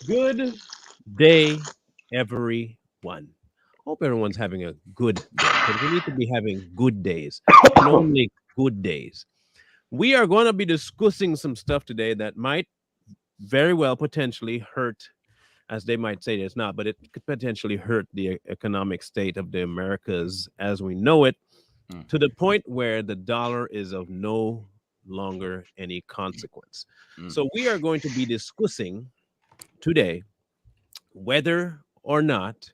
Good day, everyone. Hope everyone's having a good day because we need to be having good days and only good days. We are going to be discussing some stuff today that might very well potentially hurt, as they might say it's not, but it could potentially hurt the economic state of the Americas as we know it to the point where the dollar is of no longer any consequence. Mm. So we are going to be discussing today whether or not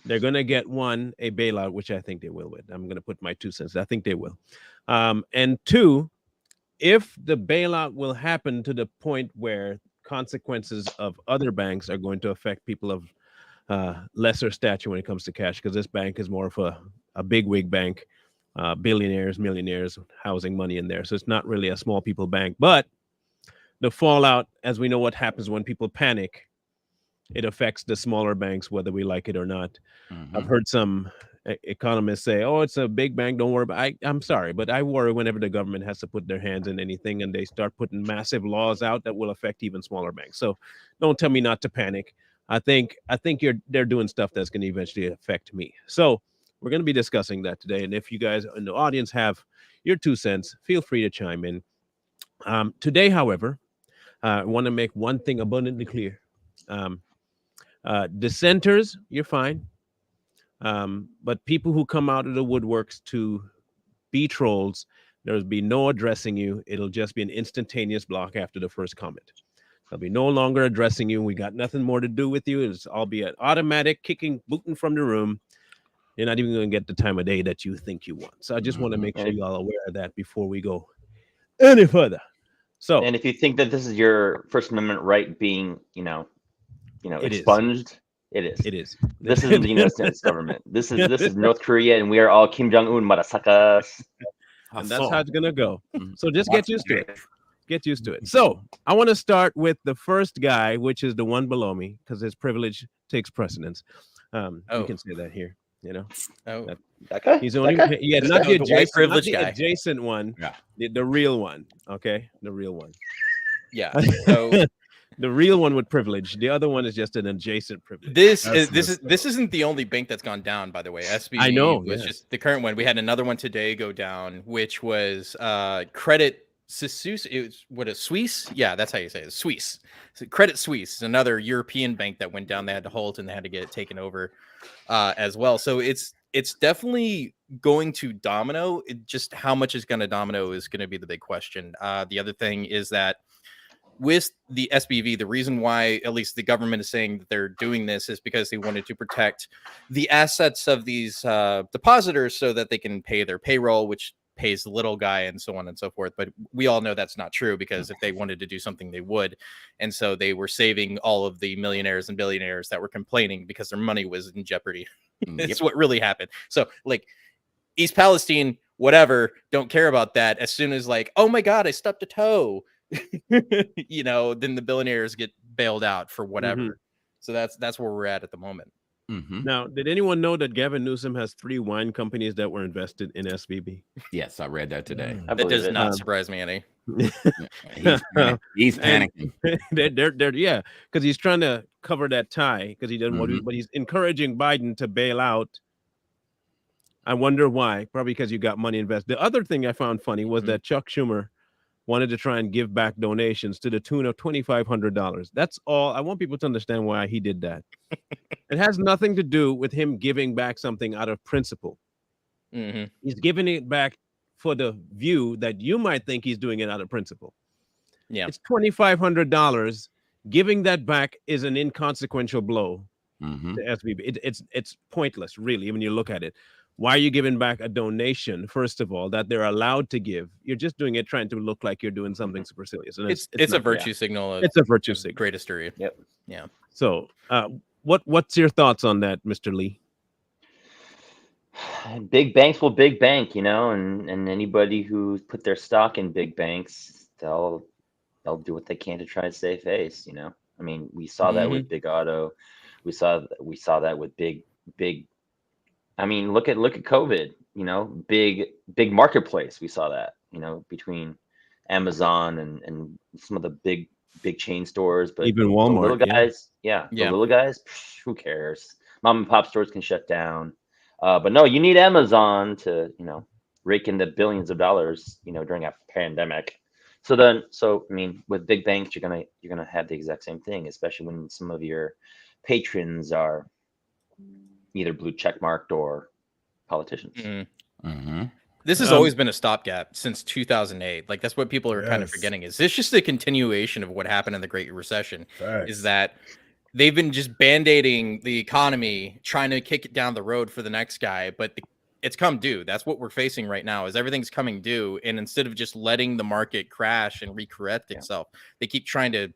they're going to get a bailout, which I think they will. With I'm going to put my 2 cents. I think they will. And two, if the bailout will happen to the point where consequences of other banks are going to affect people of lesser stature when it comes to cash, because this bank is more of a big wig bank, billionaires, millionaires, housing money in there. So it's not really a small people bank. But the fallout, as we know what happens when people panic, it affects the smaller banks, whether we like it or not. I've heard some economists say, "Oh, it's a big bank. Don't worry about." I'm sorry, but I worry whenever the government has to put their hands in anything and they start putting massive laws out that will affect even smaller banks. So, don't tell me not to panic. I think they're doing stuff that's going to eventually affect me. So, we're going to be discussing that today. And if you guys in the audience have your 2 cents, feel free to chime in. Today, however, I want to make one thing abundantly clear. Um, Dissenters, you're fine. But people who come out of the woodworks to be trolls, there'll be no addressing you. It'll just be an instantaneous block after the first comment. There'll be no longer addressing you. We got nothing more to do with you. I'll be an automatic kicking, booting from the room. You're not even going to get the time of day that you think you want. So I just want to make sure And y'all are aware of that before we go any further. So and if you think that this is your First Amendment right being, it is. expunged, it is. It is. This isn't the United States government. This is North Korea, and we are all Kim Jong Un motherfuckers. And that's how it's gonna go. Mhm. So just get used to it. Get used to it. So I want to start with the first guy, which is the one below me, because his privilege takes precedence. We Oh. can say that here. Oh, That- That guy. He's That only guy? yeah, The- not the the white adjacent, privilege not the guy. adjacent one, Yeah. the real one. Okay, the real one. yeah. So The real one with privilege. The other one is just an adjacent privilege. this That's this isn't the only bank that's gone down, by the way. SBB I know, was yes. just the current one. We had another one today go down, which was Credit Suisse. It was what a Suisse? Yeah, that's how you say it. Suisse. So Credit Suisse is another European bank that went down. They had to halt and they had to get it taken over as well. So it's definitely going to domino. Just how much is going to domino is going to be the big question. The other thing is that with the SBV, the reason why at least the government is saying that they're doing this is because they wanted to protect the assets of these depositors so that they can pay their payroll, which pays the little guy and so on and so forth. But we all know that's not true, because if they wanted to do something, they would. And so they were saving all of the millionaires and billionaires that were complaining because their money was in jeopardy. It's what really happened. So like East Palestine, whatever, don't care about that. As soon as like, oh my God, I stubbed a toe, then the billionaires get bailed out for whatever. Mhm. So that's where we're at the moment. Now, did anyone know that Gavin Newsom has 3 wine companies that were invested in SVB? Yes, I read that today. I That believe does it. not surprise me any. He's And panicking. they're yeah, because he's trying to cover that tie because he doesn't want to, Mhm. but he's encouraging Biden to bail out. I wonder why. Probably because you got money invested. The other thing I found funny was that Chuck Schumer wanted to try and give back donations to the tune of $2,500. That's all. I want people to understand why he did that. It has nothing to do with him giving back something out of principle. Mhm. He's giving it back for the view that you might think he's doing it out of principle. Yeah. It's $2,500. Giving that back is an inconsequential blow Mhm. to SVB. It's pointless, really, when you look at it. Why are you giving back a donation, first of all, that they're allowed to give? You're just doing it trying to look like you're doing something supercilious. And It's a not- virtue signal. It's a virtue signal. Great history. Yep. Yeah. So, what's your thoughts on that, Mr. Lee? Big banks will big bank, and anybody who's put their stock in big banks, they'll do what they can to try to save face. I mean, we saw that with Big Auto. We saw that with big. I mean, look at COVID. Big marketplace. We saw that. Between Amazon and some of the big big chain stores, but Even the Walmart, little guys, Yeah. the little guys, who cares? Mom and pop stores can shut down. But no, you need Amazon to, rake in the billions of dollars, during a pandemic. So I mean, with big banks, you're gonna have the exact same thing, especially when some of your patrons are either blue check marked or politicians. This has always been a stopgap since 2008. Like, that's what people are kind of forgetting. Is this just a continuation of what happened in the Great Recession? Is that they've been just band-aiding the economy, trying to kick it down the road for the next guy, but it's come due. That's what we're facing right now, is everything's coming due. And instead of just letting the market crash and recorrect itself, they keep trying to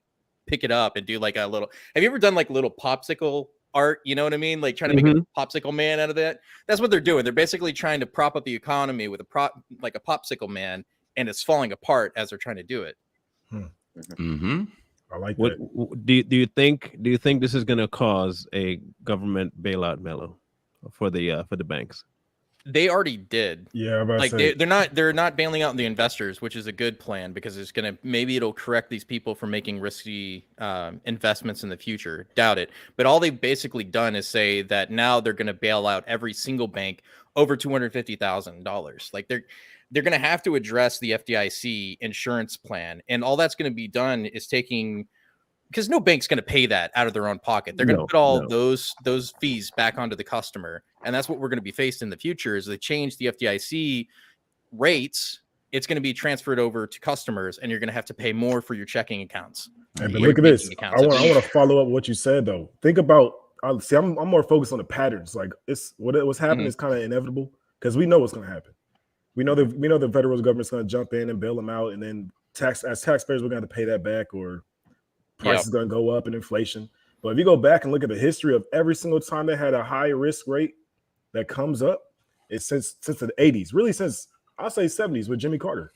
pick it up and do like a little, have you ever done like little popsicle art? You know what I mean? Like trying to make a popsicle man out of that. That's what they're doing. They're basically trying to prop up the economy with like a popsicle man, and it's falling apart as they're trying to do it. I like What that. do you think this is going to cause a government bailout mellow for the banks? They already did. Yeah, I'm about like to say. they're not bailing out the investors, which is a good plan, because it's gonna, maybe it'll correct these people from making risky investments in the future. Doubt it. But all they've basically done is say that now they're gonna bail out every single bank over $250,000. Like they're gonna have to address the FDIC insurance plan, and all that's gonna be done is taking, because no bank's going to pay that out of their own pocket. They're going to put all those fees back onto the customer. And that's what we're going to be faced in the future, is they change the FDIC rates. It's going to be transferred over to customers, and you're going to have to pay more for your checking accounts. Hey, but look at this. I want to follow up what you said, though. Think about, see, I'm more focused on the patterns. Like, it's what's happening is kind of inevitable, because we know what's going to happen. We know the federal government's going to jump in and bail them out, and then as taxpayers, we're going to have to pay that back, or prices going to go up and inflation. But if you go back and look at the history of every single time they had a high risk rate that comes up, it's since the 80s, really since I'll say 70s with Jimmy Carter.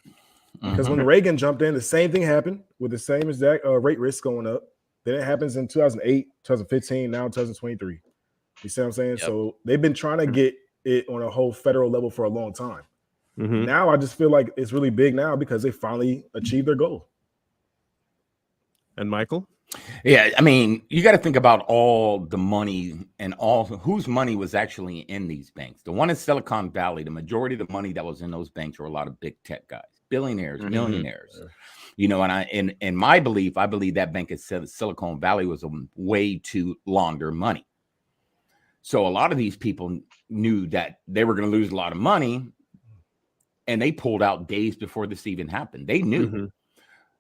Because when Reagan jumped in, the same thing happened with the same exact rate risk going up. Then it happens in 2008, 2015, now 2023. You see what I'm saying? So they've been trying to get it on a whole federal level for a long time. Now I just feel like it's really big now because they finally achieved their goal. And Michael? Yeah, I mean, you got to think about all the money and all whose money was actually in these banks. The one in Silicon Valley, the majority of the money that was in those banks were a lot of big tech guys, billionaires, millionaires. You know, and in my belief, I believe that bank at Silicon Valley was a way to launder money. So a lot of these people knew that they were going to lose a lot of money, and they pulled out days before this even happened. They knew.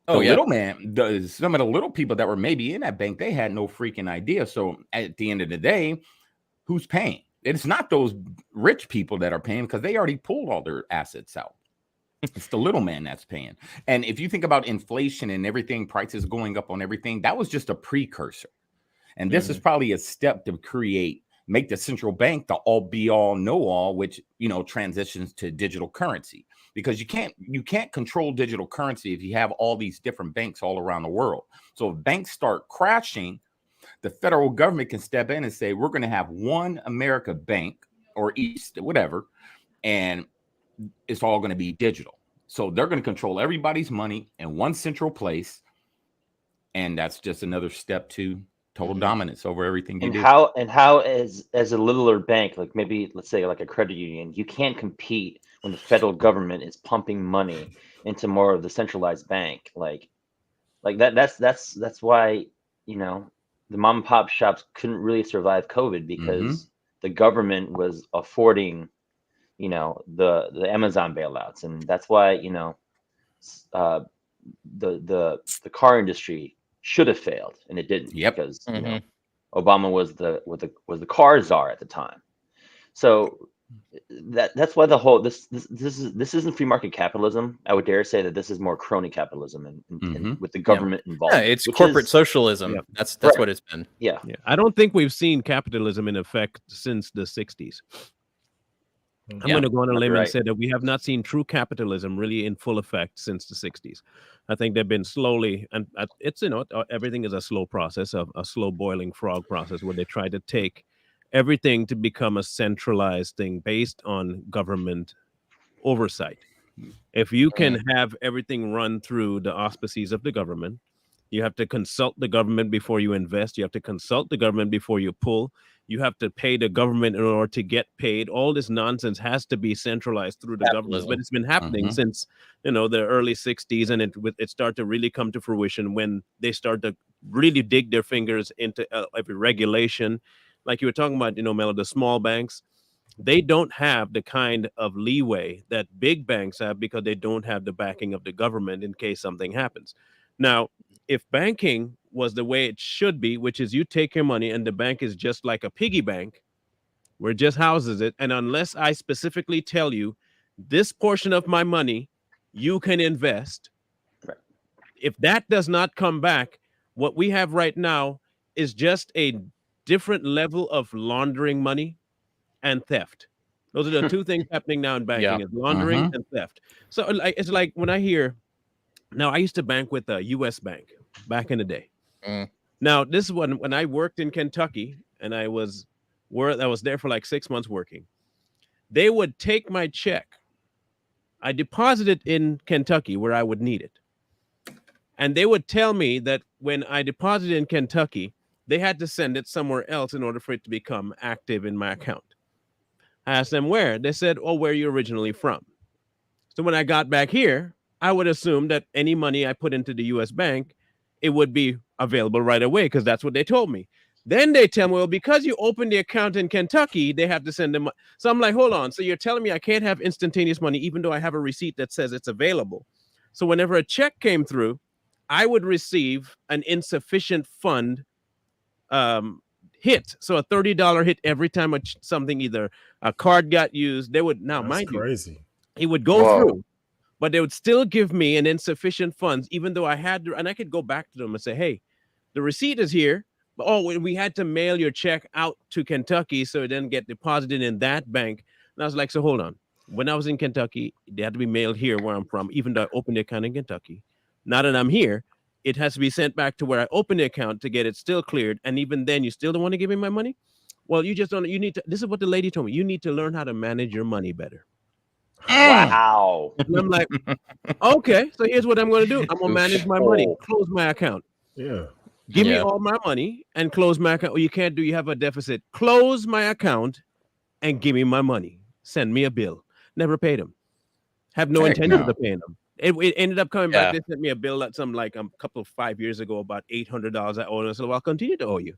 Little man, some of the little people that were maybe in that bank, they had no freaking idea. So at the end of the day, who's paying? It's not those rich people that are paying, because they already pulled all their assets out. It's the little man that's paying. And if you think about inflation and everything, prices going up on everything, that was just a precursor. And this is probably a step to make the central bank the all be all know all, which, transitions to digital currency. Because you can't control digital currency if you have all these different banks all around the world. So if banks start crashing, the federal government can step in and say, we're going to have one America bank, or East, whatever, and it's all going to be digital. So they're going to control everybody's money in one central place. And that's just another step to total dominance over everything you do. How as a littler bank, like maybe let's say like a credit union, you can't compete when the federal government is pumping money into more of the centralized bank. Like that's why, the mom and pop shops couldn't really survive COVID, because the government was affording, the Amazon bailouts. And that's why, the car industry should have failed, and it didn't, because Obama was the car czar at the time. So that's why the whole this isn't free market capitalism. I would dare say that this is more crony capitalism, and with the government involved. Yeah, it's corporate socialism. That's what it's been. Yeah. I don't think we've seen capitalism in effect since the 60s. I'm going to go on a limb and say that we have not seen true capitalism really in full effect since the 60s. I think they've been slowly, and it's, everything is a slow process, a slow boiling frog process, where they try to take everything to become a centralized thing based on government oversight. If you can have everything run through the auspices of the government, You have to consult the government before you invest. You have to consult the government before you pull. You have to pay the government in order to get paid. All this nonsense has to be centralized through the government. But it's been happening since, the early 60s, and it started to really come to fruition when they start to really dig their fingers into every regulation. Like you were talking about, Melo, the small banks, they don't have the kind of leeway that big banks have because they don't have the backing of the government in case something happens. Now, if banking was the way it should be, which is you take your money and the bank is just like a piggy bank where it just houses it, and unless I specifically tell you this portion of my money you can invest, if that does not come back, what we have right now is just a different level of laundering money and theft. Those are the two things happening now in banking: is laundering and theft. So it's like when I hear, now I used to bank with a U.S. bank back in the day. Now this is when I worked in Kentucky, and I was there for like 6 months working. They would take my check. I deposited in Kentucky where I would need it. And they would tell me that when I deposited in Kentucky, they had to send it somewhere else in order for it to become active in my account. I asked them where. They said, "Oh, where are you originally from?" So when I got back here, I would assume that any money I put into the U.S. bank, it would be available right away because that's what they told me. Then they tell me, well, because you opened the account in Kentucky, they have to send them. So I'm like, hold on. So you're telling me I can't have instantaneous money even though I have a receipt that says it's available. So whenever a check came through, I would receive an insufficient fund hit. So a $30 hit every time something, either a card got used. They would, now mind crazy. You, it would go through, but they would still give me an insufficient funds, even though I had to, and I could go back to them and say, hey, the receipt is here. But we had to mail your check out to Kentucky so it didn't get deposited in that bank. And I was like, so hold on. When I was in Kentucky, they had to be mailed here where I'm from, even though I opened the account in Kentucky. Now that I'm here, it has to be sent back to where I opened the account to get it still cleared. And even then, you still don't want to give me my money? Well, you just don't. You need to. This is what the lady told me. You need to learn how to manage your money better. Wow. And I'm like, okay, so here's what I'm going to do. I'm going to manage my money, close my account. Yeah. Give me all my money and close my account. Or you can't do, you have a deficit. Close my account and give me my money. Send me a bill. Never paid them. Have no intention of paying them. It ended up coming back. They sent me a bill at some like a couple of 5 years ago, about $800 I owed. I said, well, I'll continue to owe you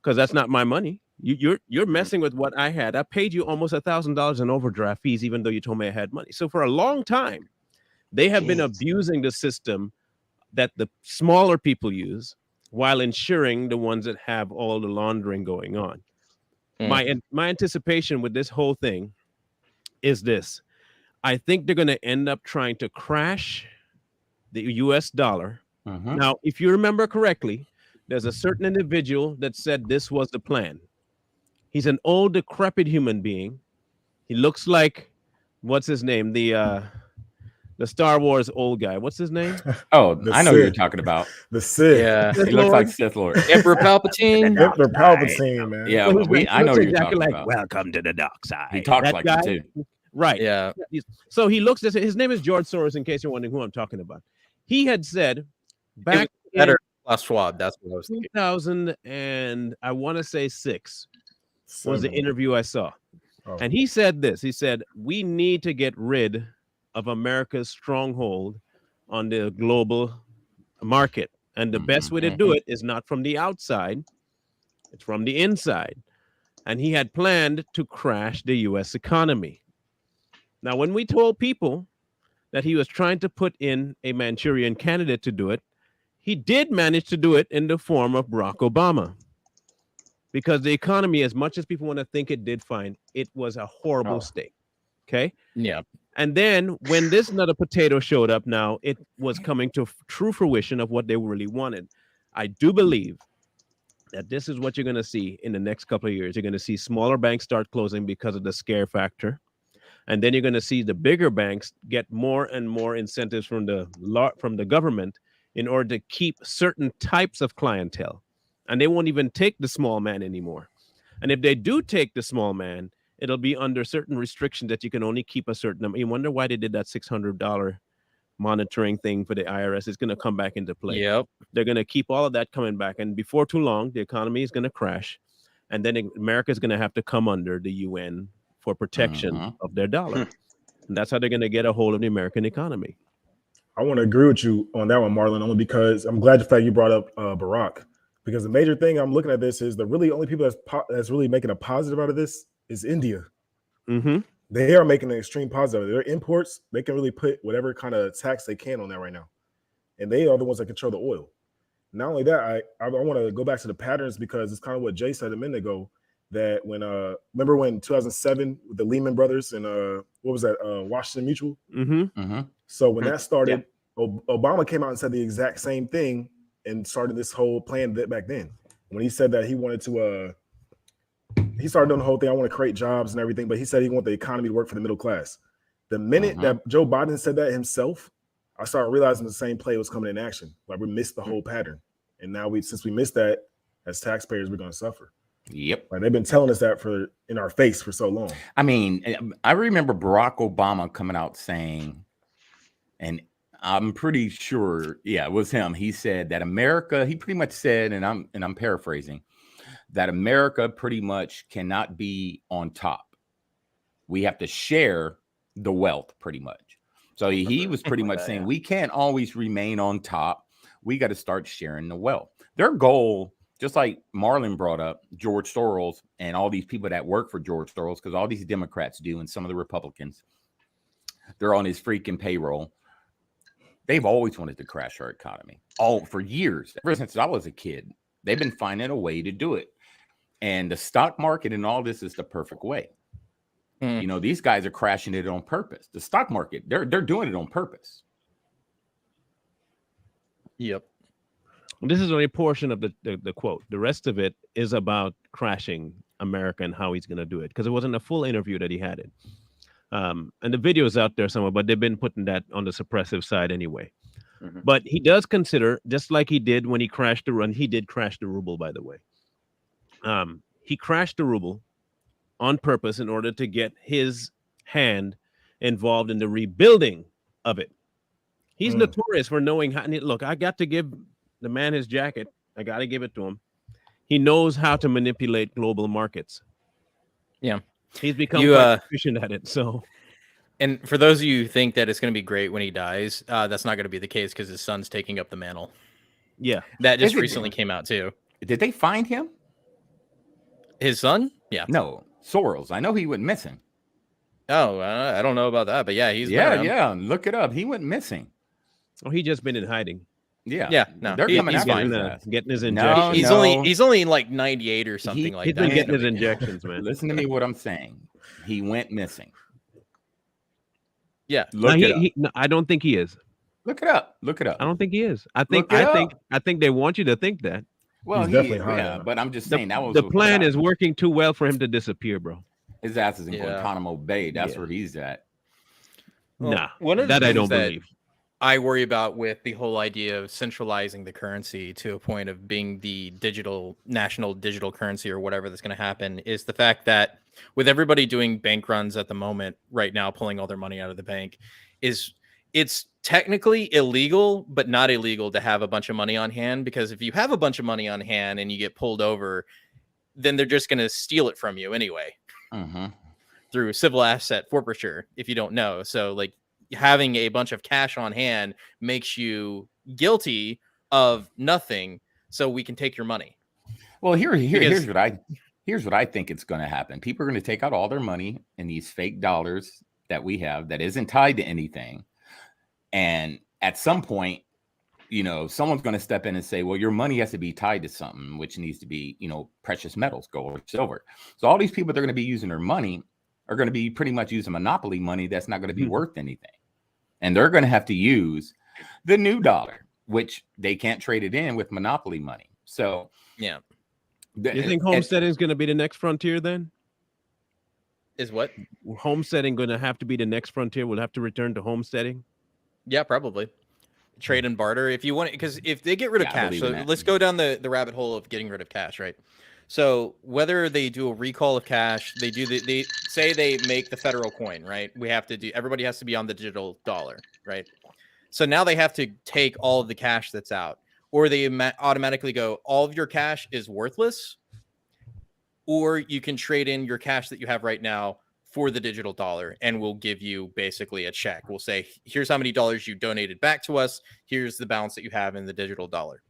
because that's not my money. You're messing with what I had. I paid you almost $1,000 in overdraft fees, even though you told me I had money. So for a long time, they have been abusing the system that the smaller people use, while ensuring the ones that have all the laundering going on. My anticipation with this whole thing is this. I think they're going to end up trying to crash the US dollar. Now, if you remember correctly, there's a certain individual that said this was the plan. He's an old, decrepit human being. He looks like, what's his name? The Star Wars old guy. What's his name? Oh, I know who you're talking about. The Sith. Yeah. He looks like Sith Lord. Emperor Palpatine. Emperor Palpatine, man. Yeah, I know who you're talking about. Welcome to the dark side. He talks that like guy, him too. Right. Yeah. So he looks at his name is George Soros, in case you're wondering who I'm talking about. He had said back better Klaus Schwab. That's what I was thinking. 2000 and I want to say 6 was the interview I saw. And he said this. He said, we need to get rid of America's stronghold on the global market. And the best way to do it is not from the outside, it's from the inside. And he had planned to crash the US economy. Now, when we told people that he was trying to put in a Manchurian candidate to do it, he did manage to do it in the form of Barack Obama. Because the economy, as much as people want to think it did fine, it was a horrible state. Okay? Yeah. And then when this nut of potato showed up now, it was coming to true fruition of what they really wanted. I do believe that this is what you're going to see in the next couple of years. You're going to see smaller banks start closing because of the scare factor. And then you're going to see the bigger banks get more and more incentives from the government in order to keep certain types of clientele. And they won't even take the small man anymore. And if they do take the small man, it'll be under certain restrictions that you can only keep a certain number. You wonder why they did that $600 monitoring thing for the IRS is going to come back into play. Yep. They're going to keep all of that coming back, and before too long, the economy is going to crash, and then America is going to have to come under the UN for protection of their dollar. And that's how they're going to get a hold of the American economy. I want to agree with you on that one, Marlon, only because I'm glad the fact you brought up Barack, because the major thing I'm looking at this is the really only people that's really making a positive out of this is India. Mm-hmm. They are making an extreme positive. Their imports, they can really put whatever kind of tax they can on that right now. And they are the ones that control the oil. Not only that, I want to go back to the patterns, because it's kind of what Jay said a minute ago, that when remember when 2007 with the Lehman Brothers and what was that, Washington Mutual? So when that started, Obama came out and said the exact same thing and started this whole plan back then. When he said that he wanted to he started doing the whole thing, I want to create jobs and everything, but he said he wanted the economy to work for the middle class. The minute that Joe Biden said that himself, I started realizing the same play was coming in action. Like, we missed the whole pattern. And now since we missed that, as taxpayers, we're going to suffer. Yep. Like, they've been telling us that in our face for so long. I mean, I remember Barack Obama coming out saying, and I'm pretty sure, it was him. He said that America, he pretty much said, and I'm paraphrasing, that America pretty much cannot be on top. We have to share the wealth pretty much. So he was pretty much saying we can't always remain on top. We got to start sharing the wealth. Their goal, just like Marlon brought up, George Soros and all these people that work for George Soros, because all these Democrats do, and some of the Republicans, they're on his freaking payroll. They've always wanted to crash our economy. For years, ever since I was a kid, they've been finding a way to do it. And the stock market and all this is the perfect way. You know, these guys are crashing it on purpose. The stock market, they're doing it on purpose. Yep. This is only a portion of the quote. The rest of it is about crashing America and how he's going to do it, because it wasn't a full interview that he had it. And the video is out there somewhere, but they've been putting that on the suppressive side anyway. But he does consider, just like he did when he crashed the run, he did crash the ruble, by the way. He crashed the ruble on purpose in order to get his hand involved in the rebuilding of it. He's notorious for knowing how. Look, I got to give the man his jacket. I got to give it to him. He knows how to manipulate global markets. Yeah. He's become quite efficient at it. So, and for those of you who think that it's going to be great when he dies, that's not going to be the case, because his son's taking up the mantle. Yeah. That just recently came out too. Did they find him? His son? Yeah. No, Soros. I know he went missing. Oh, I don't know about that, but yeah, he's look it up. He went missing. Oh, he just been in hiding. Yeah. No, they're coming after getting his injections. He's only like 98 or something like that. He's been getting his injections, man. Listen to me, what I'm saying. He went missing. Yeah. Look it up. I don't think he is. Look it up. Look it up. I don't think he is. I think they want you to think that. Well, but I'm just saying the plan is working too well for him to disappear, bro. His ass is in Guantanamo Bay. That's where he's at. Well, that I don't believe. I worry about with the whole idea of centralizing the currency to a point of being the national digital currency or whatever that's going to happen is the fact that with everybody doing bank runs at the moment right now, pulling all their money out of the bank, it's technically illegal, but not illegal to have a bunch of money on hand, because if you have a bunch of money on hand and you get pulled over, then they're just going to steal it from you anyway through civil asset forfeiture, if you don't know. So like having a bunch of cash on hand makes you guilty of nothing, so we can take your money. Well, here's what I think it's going to happen. People are going to take out all their money in these fake dollars that we have that isn't tied to anything. And at some point, you know, someone's going to step in and say, well, your money has to be tied to something, which needs to be, you know, precious metals, gold or silver. So all these people that are going to be using their money are going to be pretty much using monopoly money that's not going to be worth anything. And they're going to have to use the new dollar, which they can't trade it in with monopoly money. So, yeah. You think homesteading is going to be the next frontier then? Is what? Homesteading going to have to be the next frontier? We'll have to return to homesteading? Yeah, probably. Trade and barter. If you want, because if they get rid of cash, so let's go down the rabbit hole of getting rid of cash, right? So whether they do a recall of cash, they say they make the federal coin, right? Everybody has to be on the digital dollar, right? So now they have to take all of the cash that's out, or they automatically go, all of your cash is worthless, or you can trade in your cash that you have right now for the digital dollar, and we'll give you basically a check. We'll say, here's how many dollars you donated back to us. Here's the balance that you have in the digital dollar.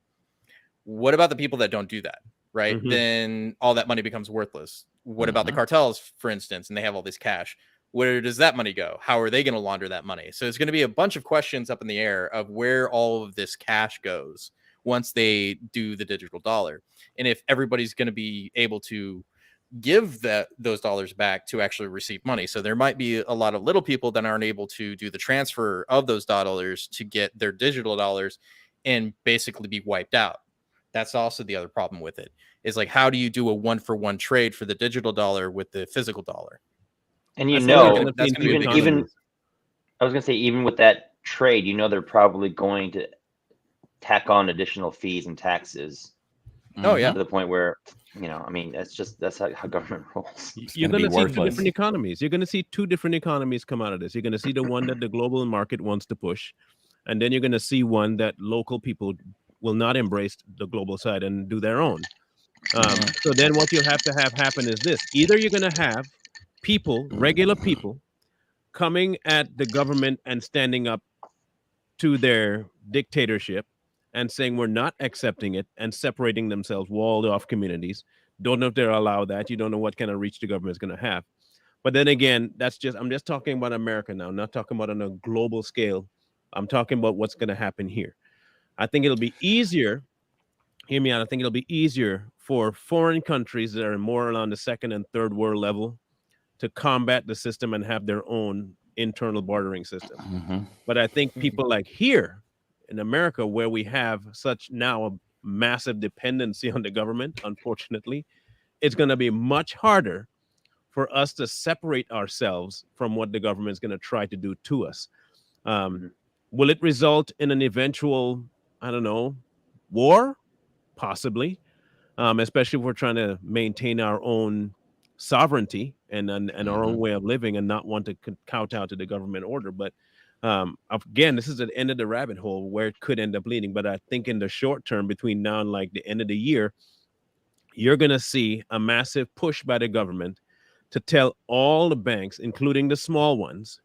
What about the people that don't do that, right? Then all that money becomes worthless. What about the cartels, for instance, and they have all this cash? Where does that money go? How are they going to launder that money? So it's going to be a bunch of questions up in the air of where all of this cash goes once they do the digital dollar. And if everybody's going to be able to give those dollars back to actually receive money. So there might be a lot of little people that aren't able to do the transfer of those dollars to get their digital dollars and basically be wiped out. That's also the other problem with it, is like, how do you do a 1-for-1 trade for the digital dollar with the physical dollar? And that's even I was gonna say, even with that trade, they're probably going to tack on additional fees and taxes. Oh yeah, to the point where that's how government rolls. You're going to see two different economies. You're going to see two different economies come out of this. You're going to see the one that the global market wants to push, and then you're going to see one that local people will not embrace the global side and do their own. So then what you'll have to have happen is this. Either you're going to have people, regular people, coming at the government and standing up to their dictatorship and saying we're not accepting it and separating themselves, walled off communities. Don't know if they're allowed that. You don't know what kind of reach the government is going to have. But then again, I'm just talking about America now, not talking about on a global scale. I'm talking about what's going to happen here. I think it'll be easier. Hear me out. I think it'll be easier for foreign countries that are more on the second and third world level to combat the system and have their own internal bordering system. But I think people like here in America, where we have such now a massive dependency on the government, unfortunately, it's going to be much harder for us to separate ourselves from what the government is going to try to do to us. Will it result in an eventual, I don't know, war? Possibly, especially if we're trying to maintain our own sovereignty and our own way of living and not want to kowtow to the government order. But again, this is the end of the rabbit hole where it could end up leading. But I think in the short term, between now and like the end of the year, you're going to see a massive push by the government to tell all the banks, including the small ones,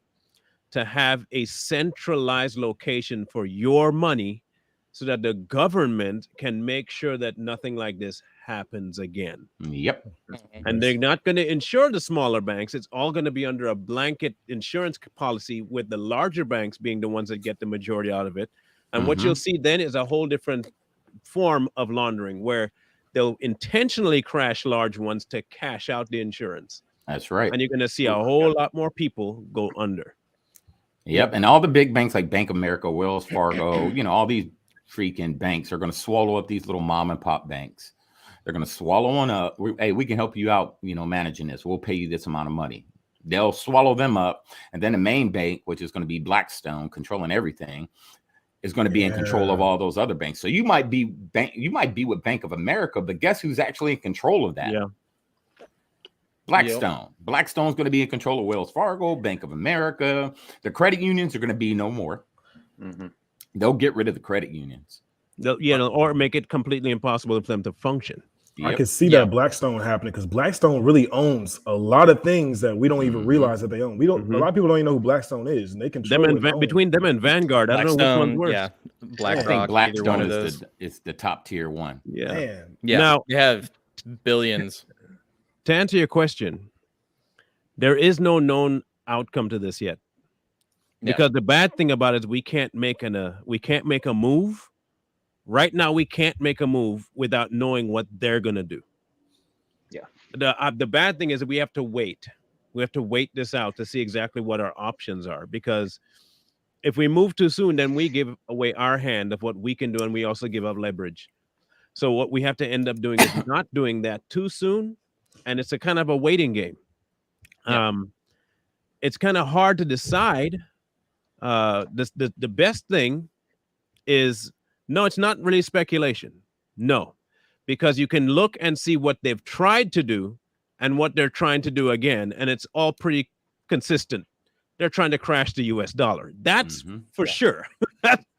to have a centralized location for your money so that the government can make sure that nothing like this happens again. Yep. And they're not going to insure the smaller banks. It's all going to be under a blanket insurance policy, with the larger banks being the ones that get the majority out of it. And what you'll see then is a whole different form of laundering, where they'll intentionally crash large ones to cash out the insurance. That's right. And you're going to see a whole lot more people go under. Yep. And all the big banks like Bank of America, Wells Fargo, all these freaking banks are going to swallow up these little mom and pop banks. They're going to swallow one up. Hey, we can help you out, managing this. We'll pay you this amount of money. They'll swallow them up. And then the main bank, which is going to be Blackstone, controlling everything, is going to be in control of all those other banks. So you might be with Bank of America, but guess who's actually in control of that? Yeah. Blackstone. Yep. Blackstone's going to be in control of Wells Fargo, Bank of America. The credit unions are going to be no more. They'll get rid of the credit unions. Or make it completely impossible for them to function. I can see that Blackstone happening, because Blackstone really owns a lot of things that we don't even realize that they own. We don't. A lot of people don't even know who Blackstone is, and they control between them and Vanguard. I don't know which one's worse. Yeah, I think Blackstone is the top tier one. Yeah. Man. Yeah. Now you have billions. To answer your question, there is no known outcome to this yet. Because the bad thing about it is we can't make a move. Right now, we can't make a move without knowing what they're going to do. Yeah. The bad thing is that we have to wait. We have to wait this out to see exactly what our options are. Because if we move too soon, then we give away our hand of what we can do, and we also give up leverage. So what we have to end up doing is not doing that too soon, and it's a kind of a waiting game. Yeah. It's kind of hard to decide. The best thing is, no, it's not really speculation. No, because you can look and see what they've tried to do and what they're trying to do again, and it's all pretty consistent. they're trying to crash the US dollar. That's for sure.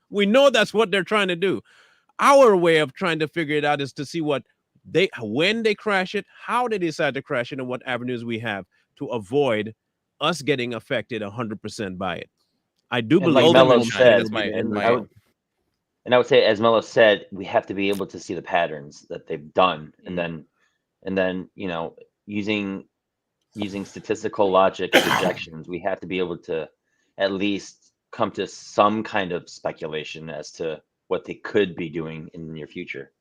We know that's what they're trying to do. Our way of trying to figure it out is to see when they crash it, how they decide to crash it, and what avenues we have to avoid us getting affected 100% by it. I do And believe like Mello that said, will be the end I result. would say, as Mello said, we have to be able to see the patterns that they've done, and then using statistical logic and projections, we have to be able to at least come to some kind of speculation as to what they could be doing in the near future.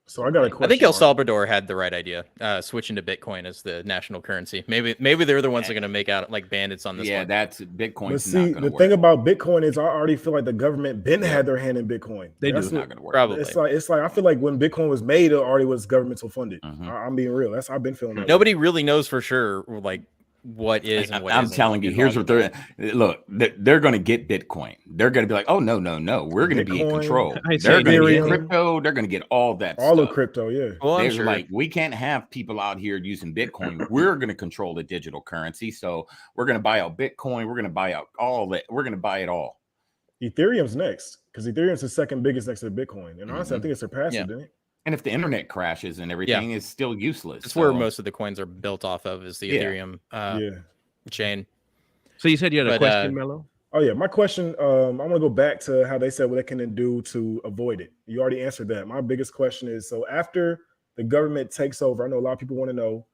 So I got a question. I think El Salvador had the right idea, switching to Bitcoin as the national currency. Maybe they're the ones that are going to make out like bandits on this one. Yeah, that's Bitcoin. But see, the thing about Bitcoin is I already feel like the government had their hand in Bitcoin. That's not going to work. Probably. It's like I feel like when Bitcoin was made, it already was governmental funded. I'm being real. I've been feeling that. Nobody really knows for sure, like what is and what I'm isn't telling you, here's what they're going to get Bitcoin. They're going to be like, oh no, we're going to be in control. They're going to get crypto. They're going to get all that all stuff. of crypto. Yeah. Well, They're like, we can't have people out here using Bitcoin. We're going to control the digital currency. So we're going to buy out Bitcoin. We're going to buy out all that. We're going to buy it all. Ethereum's next because Ethereum's the second biggest next to Bitcoin. And honestly, I think it surpassed it, didn't it? And if the internet crashes and everything, it's still useless. That's where most of the coins are built off of, is the Ethereum chain. So you said you had a question, Mello? Oh yeah, my question. I want to go back to how they said what they can do to avoid it. You already answered that. My biggest question is: so after the government takes over, I know a lot of people want to know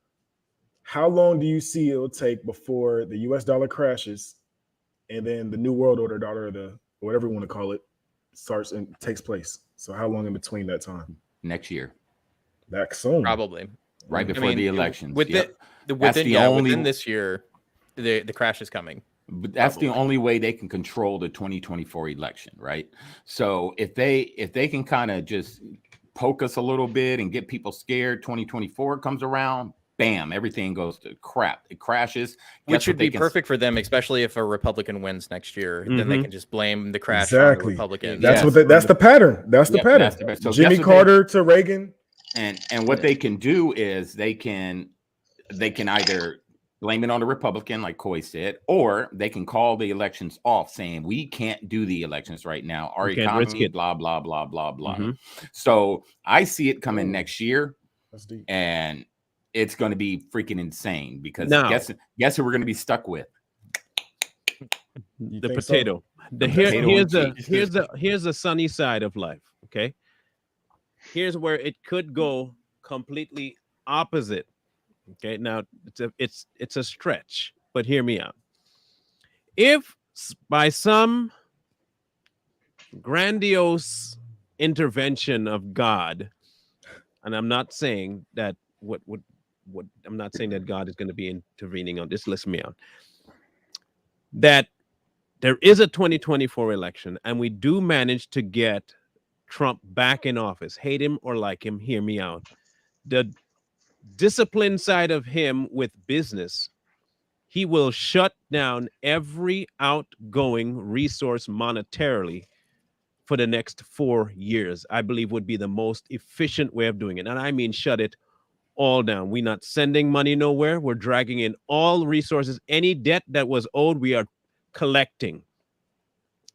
how long do you see it will take before the U.S. dollar crashes, and then the New World Order dollar, or whatever you want to call it, starts and takes place. So how long in between that time? Next year. That soon. Probably. Right before the elections. Within this year, the crash is coming. But that's the only way they can control the 2024 election, right? So if they can kind of just poke us a little bit and get people scared, 2024 comes around, bam, everything goes to crap. It crashes. Which would be perfect for them, especially if a Republican wins next year. Then they can just blame the crash on the Republicans. That's that's the pattern. That's the pattern. So Jimmy Carter to Reagan. And what they can do is they can either blame it on the Republican, like Coy said, or they can call the elections off, saying we can't do the elections right now. Our economy, blah, blah, blah, blah, blah. So I see it coming next year. That's deep. And it's going to be freaking insane because guess who we're going to be stuck with? The potato. So? Here's a sunny side of life. Okay. Here's where it could go completely opposite. Okay. Now it's a stretch, but hear me out. If by some grandiose intervention of God, and I'm not saying that I'm not saying that God is going to be intervening on this. Listen me out. That there is a 2024 election, and we do manage to get Trump back in office. Hate him or like him, hear me out. The discipline side of him with business, he will shut down every outgoing resource monetarily for the next 4 years. I believe would be the most efficient way of doing it. And I mean shut it all down. We're not sending money nowhere. We're dragging in all resources. Any debt that was owed, we are collecting.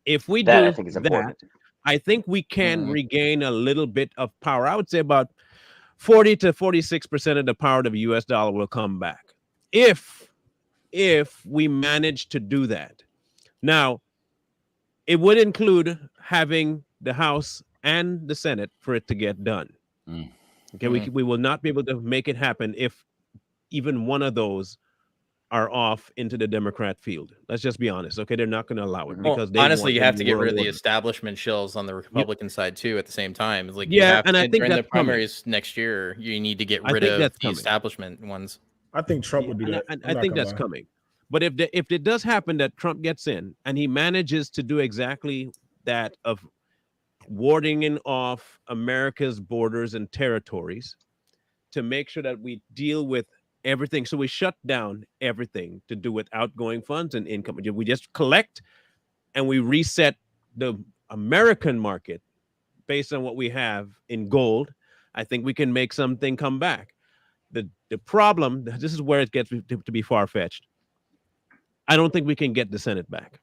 If we do I think is important. I think we can regain a little bit of power. I would say about 40 to 46% of the power of the US dollar will come back if we manage to do that. Now, it would include having the House and the Senate for it to get done. Okay, we will not be able to make it happen if even one of those are off into the Democrat field. Let's just be honest. Okay, they're not going to allow it because honestly, you have to get rid of the establishment shills on the Republican side too. At the same time, it's like and I think during the primaries next year, you need to get rid of the establishment ones. I think Trump would do that. I think that's coming. But if it does happen that Trump gets in and he manages to do exactly that of warding off America's borders and territories to make sure that we deal with everything. So we shut down everything to do with outgoing funds and income. We just collect and we reset the American market based on what we have in gold. I think we can make something come back. The problem, this is where it gets to be far-fetched. I don't think we can get the Senate back.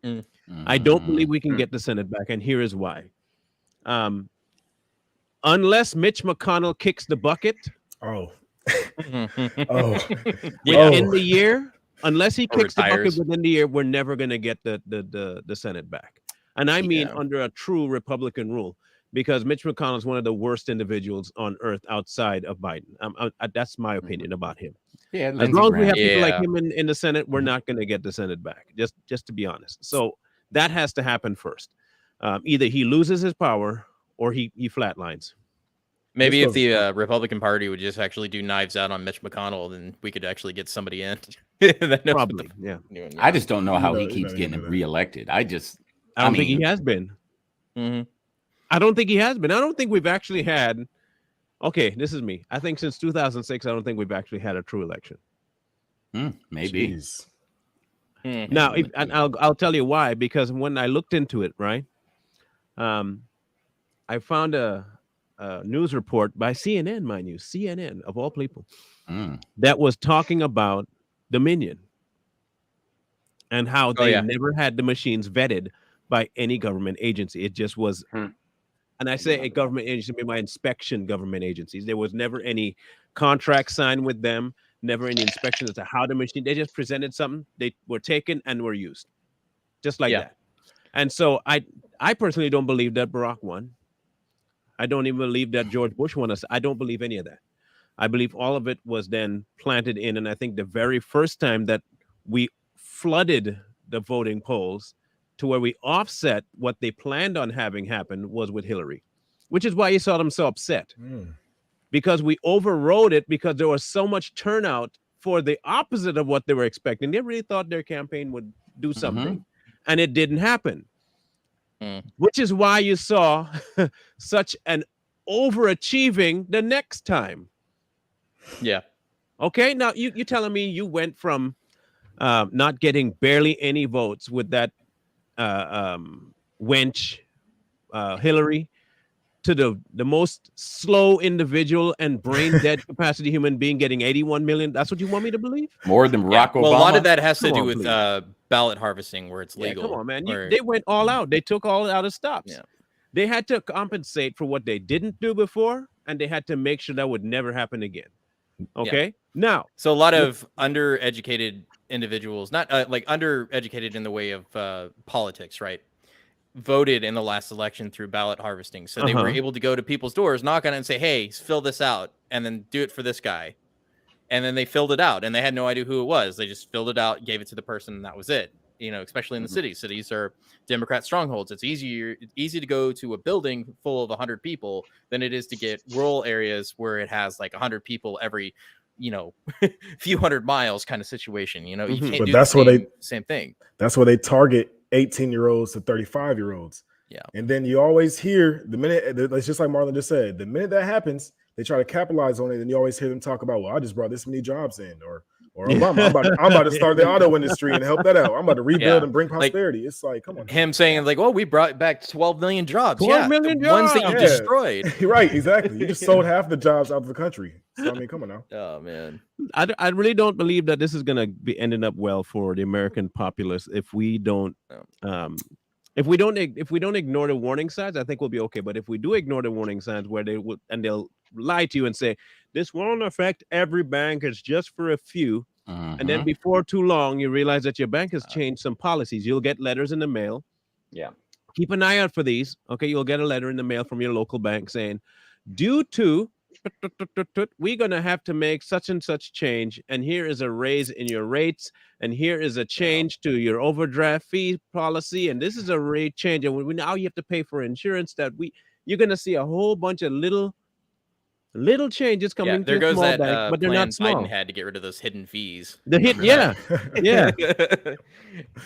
Mm. I don't believe we can get the Senate back, and here is why. Unless Mitch McConnell kicks the bucket Oh, within the year, unless he Or kicks the bucket retires. within the year, we're never going to get the Senate back. And I mean Yeah. under a true Republican rule, because Mitch McConnell is one of the worst individuals on earth outside of Biden. That's my opinion about him. Yeah, As Lindsey long as we Graham. have people like Yeah. him in the Senate, we're not going to get the Senate back. Just to be honest. So that has to happen first. Either he loses his power or he flatlines. Maybe This if the Republican Party would just actually do knives out on Mitch McConnell, then we could actually get somebody in. That knows what Probably, yeah. they're doing. I just don't know how know- he you're keeps not getting gonna do that. reelected. I don't think he has been. Mhm. I don't think he has been. I don't think we've actually had. Okay, this is me. I think since 2006, I don't think we've actually had a true election. Maybe. Jeez. Now, and I'll tell you why. Because when I looked into it, right, I found a news report by CNN, mind you, CNN of all people, that was talking about Dominion and how they never had the machines vetted by any government agency. It just was, and I say a government agency by inspection government agencies. There was never any contract signed with them, never any inspection as to how the machine, they just presented something, they were taken and were used. Just like that. And so I personally don't believe that Barack won. I don't even believe that George Bush won us. I don't believe any of that. I believe all of it was then planted in. And I think the very first time that we flooded the voting polls to where we offset what they planned on having happen was with Hillary, which is why you saw them so upset. Because we overrode it because there was so much turnout for the opposite of what they were expecting. They really thought their campaign would do something, and it didn't happen. Which is why you saw such an overachieving the next time. Yeah. Okay. Now you telling me you went from not getting barely any votes with that wench Hillary to the most slow individual and brain dead capacity human being getting 81 million. That's what you want me to believe? More than Barack Obama? Well, a lot of that has to Come do on, with please. ballot harvesting where it's legal. Come on, man. Or- They went all out. They took all out of stops. Yeah. They had to compensate for what they didn't do before, and they had to make sure that would never happen again. Okay. Now, So a lot of undereducated individuals, not like undereducated in the way of politics, right? Voted in the last election through ballot harvesting. So they were able to go to people's doors, knock on it and say, hey, fill this out and then do it for this guy. And then they filled it out and they had no idea who it was. They just filled it out, gave it to the person, and that was it. You know, especially in the cities. Cities are Democrat strongholds. It's easy to go to a building full of 100 people than it is to get rural areas where it has like 100 people every, few hundred miles kind of situation. You can't But do that's the same thing. That's where they target 18-year-olds to 35-year-olds. Yeah. And then you always hear the minute, it's just like Marlon just said, the minute that happens, they try to capitalize on it. And you always hear them talk about, well, I just brought this many jobs in, or Obama, I'm about to start the auto industry and help that out. I'm about to rebuild and bring prosperity. It's like, come on. Him saying like, well, we brought back 12 million jobs. 12 million the ones that you destroyed. Right, exactly. You just sold half the jobs out of the country. So, I mean, come on now. Oh, man. I really don't believe that this is going to be ending up well for the American populace if we don't if we don't ignore the warning signs. I think we'll be okay. But if we do ignore the warning signs where they'll lie to you and say this won't affect every bank, it's just for a few, and then before too long you realize that your bank has changed some policies. You'll get letters in the mail. Yeah. Keep an eye out for these. Okay, you'll get a letter in the mail from your local bank saying, due to we're going to have to make such and such change, and here is a raise in your rates, and here is a change to your overdraft fee policy, and this is a rate change, and now you have to pay for insurance you're going to see a whole bunch of little changes coming there to goes small that bank, but they're plan not small. Biden had to get rid of those hidden fees. Yeah.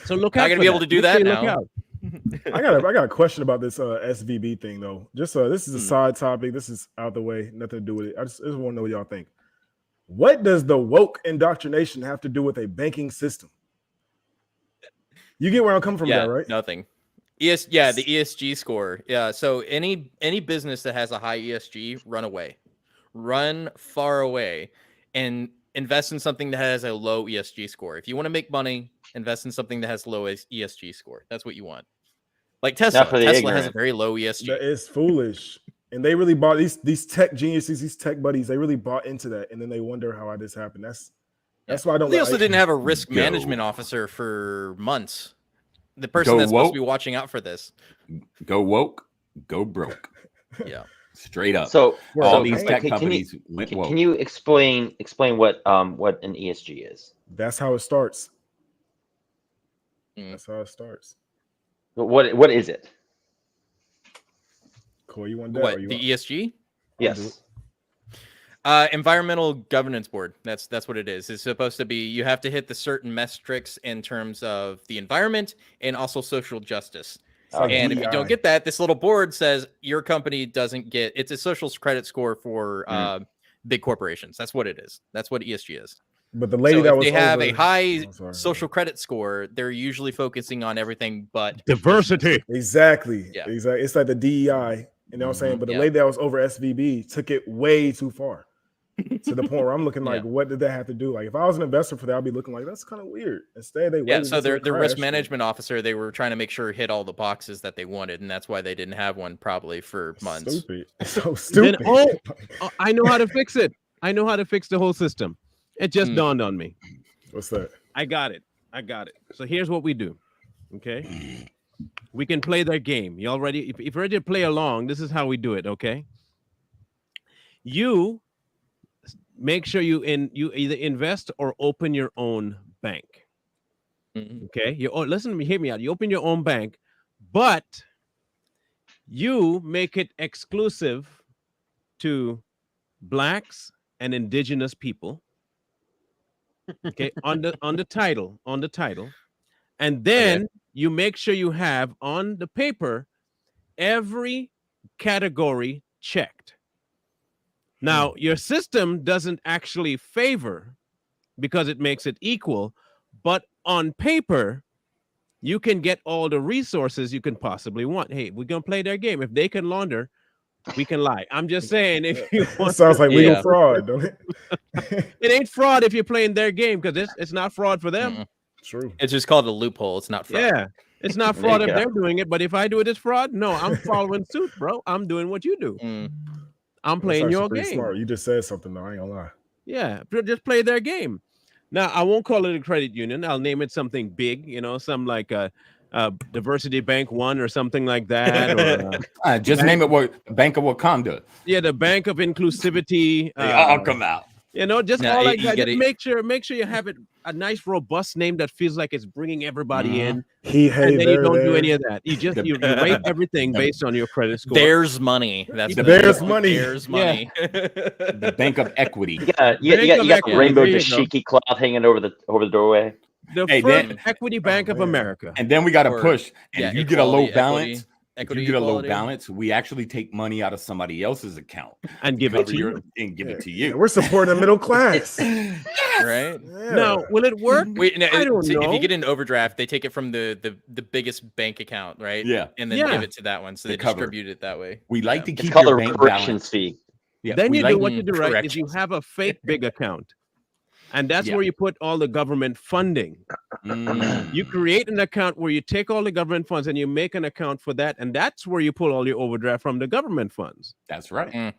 So look out. Not gonna be able to do that now. I got a question about this SVB thing though. Just this is a side topic. This is out the way. Nothing to do with it. I just want to know what y'all think. What does the woke indoctrination have to do with a banking system? You get where I'm coming from, Yeah, right? Nothing. The ESG score. Yeah. So any business that has a high ESG, run away, run far away. And invest in something that has a low ESG score. If you want to make money, invest in something that has low ESG score. That's what you want. Like Tesla. Not for the Tesla has a ignorant. very low ESG. That is foolish. And they really bought these tech geniuses, these tech buddies. They really bought into that, and then they wonder how this happened. That's why I don't. They also didn't have a risk Go. management officer for months. The person that's supposed to be watching out for this. Go woke, go broke. Yeah, straight up. So all these tech companies went woke. Can you explain what an ESG is? That's how it starts. Mm. That's how it starts. What is it? Cool. You want that? What, the ESG? Yes. Environmental Governance Board. That's what it is. It's supposed to be, you have to hit the certain metrics in terms of the environment and also social justice. And if you don't get that, this little board says your company doesn't get. It's a social credit score for big corporations. That's what it is. That's what ESG is. But the lady that was they have over, a high social credit score, they're usually focusing on everything but diversity. Exactly. Yeah. Exactly. It's like the DEI. You know what I'm saying? But the lady that was over SVB took it way too far. To the point where I'm looking like, what did that have to do? Like, if I was an investor for that, I'd be looking like, that's kind of weird. Instead, they so the risk management officer, they were trying to make sure hit all the boxes that they wanted, and that's why they didn't have one probably for months. Stupid. So stupid. Then, I know how to fix it. I know how to fix the whole system. It just dawned on me. What's that? I got it. So here's what we do. Okay. We can play their game. Y'all ready? If you're ready to play along, this is how we do it. Okay. You make sure you either invest or open your own bank. Okay. Listen to me, hear me out. You open your own bank, but you make it exclusive to Blacks and indigenous people. Okay, on the title. And then you make sure you have on the paper every category checked. Now, your system doesn't actually favor because it makes it equal, but on paper, you can get all the resources you can possibly want. Hey, we're going to play their game. If they can launder, we can lie. I'm just saying, if you want sounds like legal fraud, don't it? It ain't fraud if you're playing their game because it's not fraud for them. Mm-hmm. True. It's just called a loophole. It's not fraud. Yeah, it's not fraud if they're doing it, but if I do it, it's fraud. No, I'm following suit, bro. I'm doing what you do. I'm playing your game. Smart. You just said something, though. I ain't gonna lie. Yeah, just play their game. Now, I won't call it a credit union. I'll name it something big, some like Diversity Bank One or something like that. Or, just name it Bank of Wakanda. Yeah, the Bank of Inclusivity. They all come out. Just all like that. Just make sure you have it a nice, robust name that feels like it's bringing everybody in. And then you don't do any of that. You just you rate everything based on your credit score. There's money. That's there's money. There's money. The Bank of Equity. You got rainbow dashiki cloth hanging over the doorway. The First Equity Bank of America. And then we got to push. And if you get a low balance, equity, if you get a low balance, we actually take money out of somebody else's account and give it to you. And give it to you. Yeah, we're supporting the middle class. Right? Yeah. Now, will it work? I don't know. If you get an overdraft, they take it from the biggest bank account, right? Yeah. And then give it to that one. So they distribute it that way. We like to keep it's called your a bank corrections balance. fee. Yeah, then you do what you do right is you have a fake big account. And that's where you put all the government funding. You create an account where you take all the government funds and you make an account for that. And that's where you pull all your overdraft from the government funds. That's right.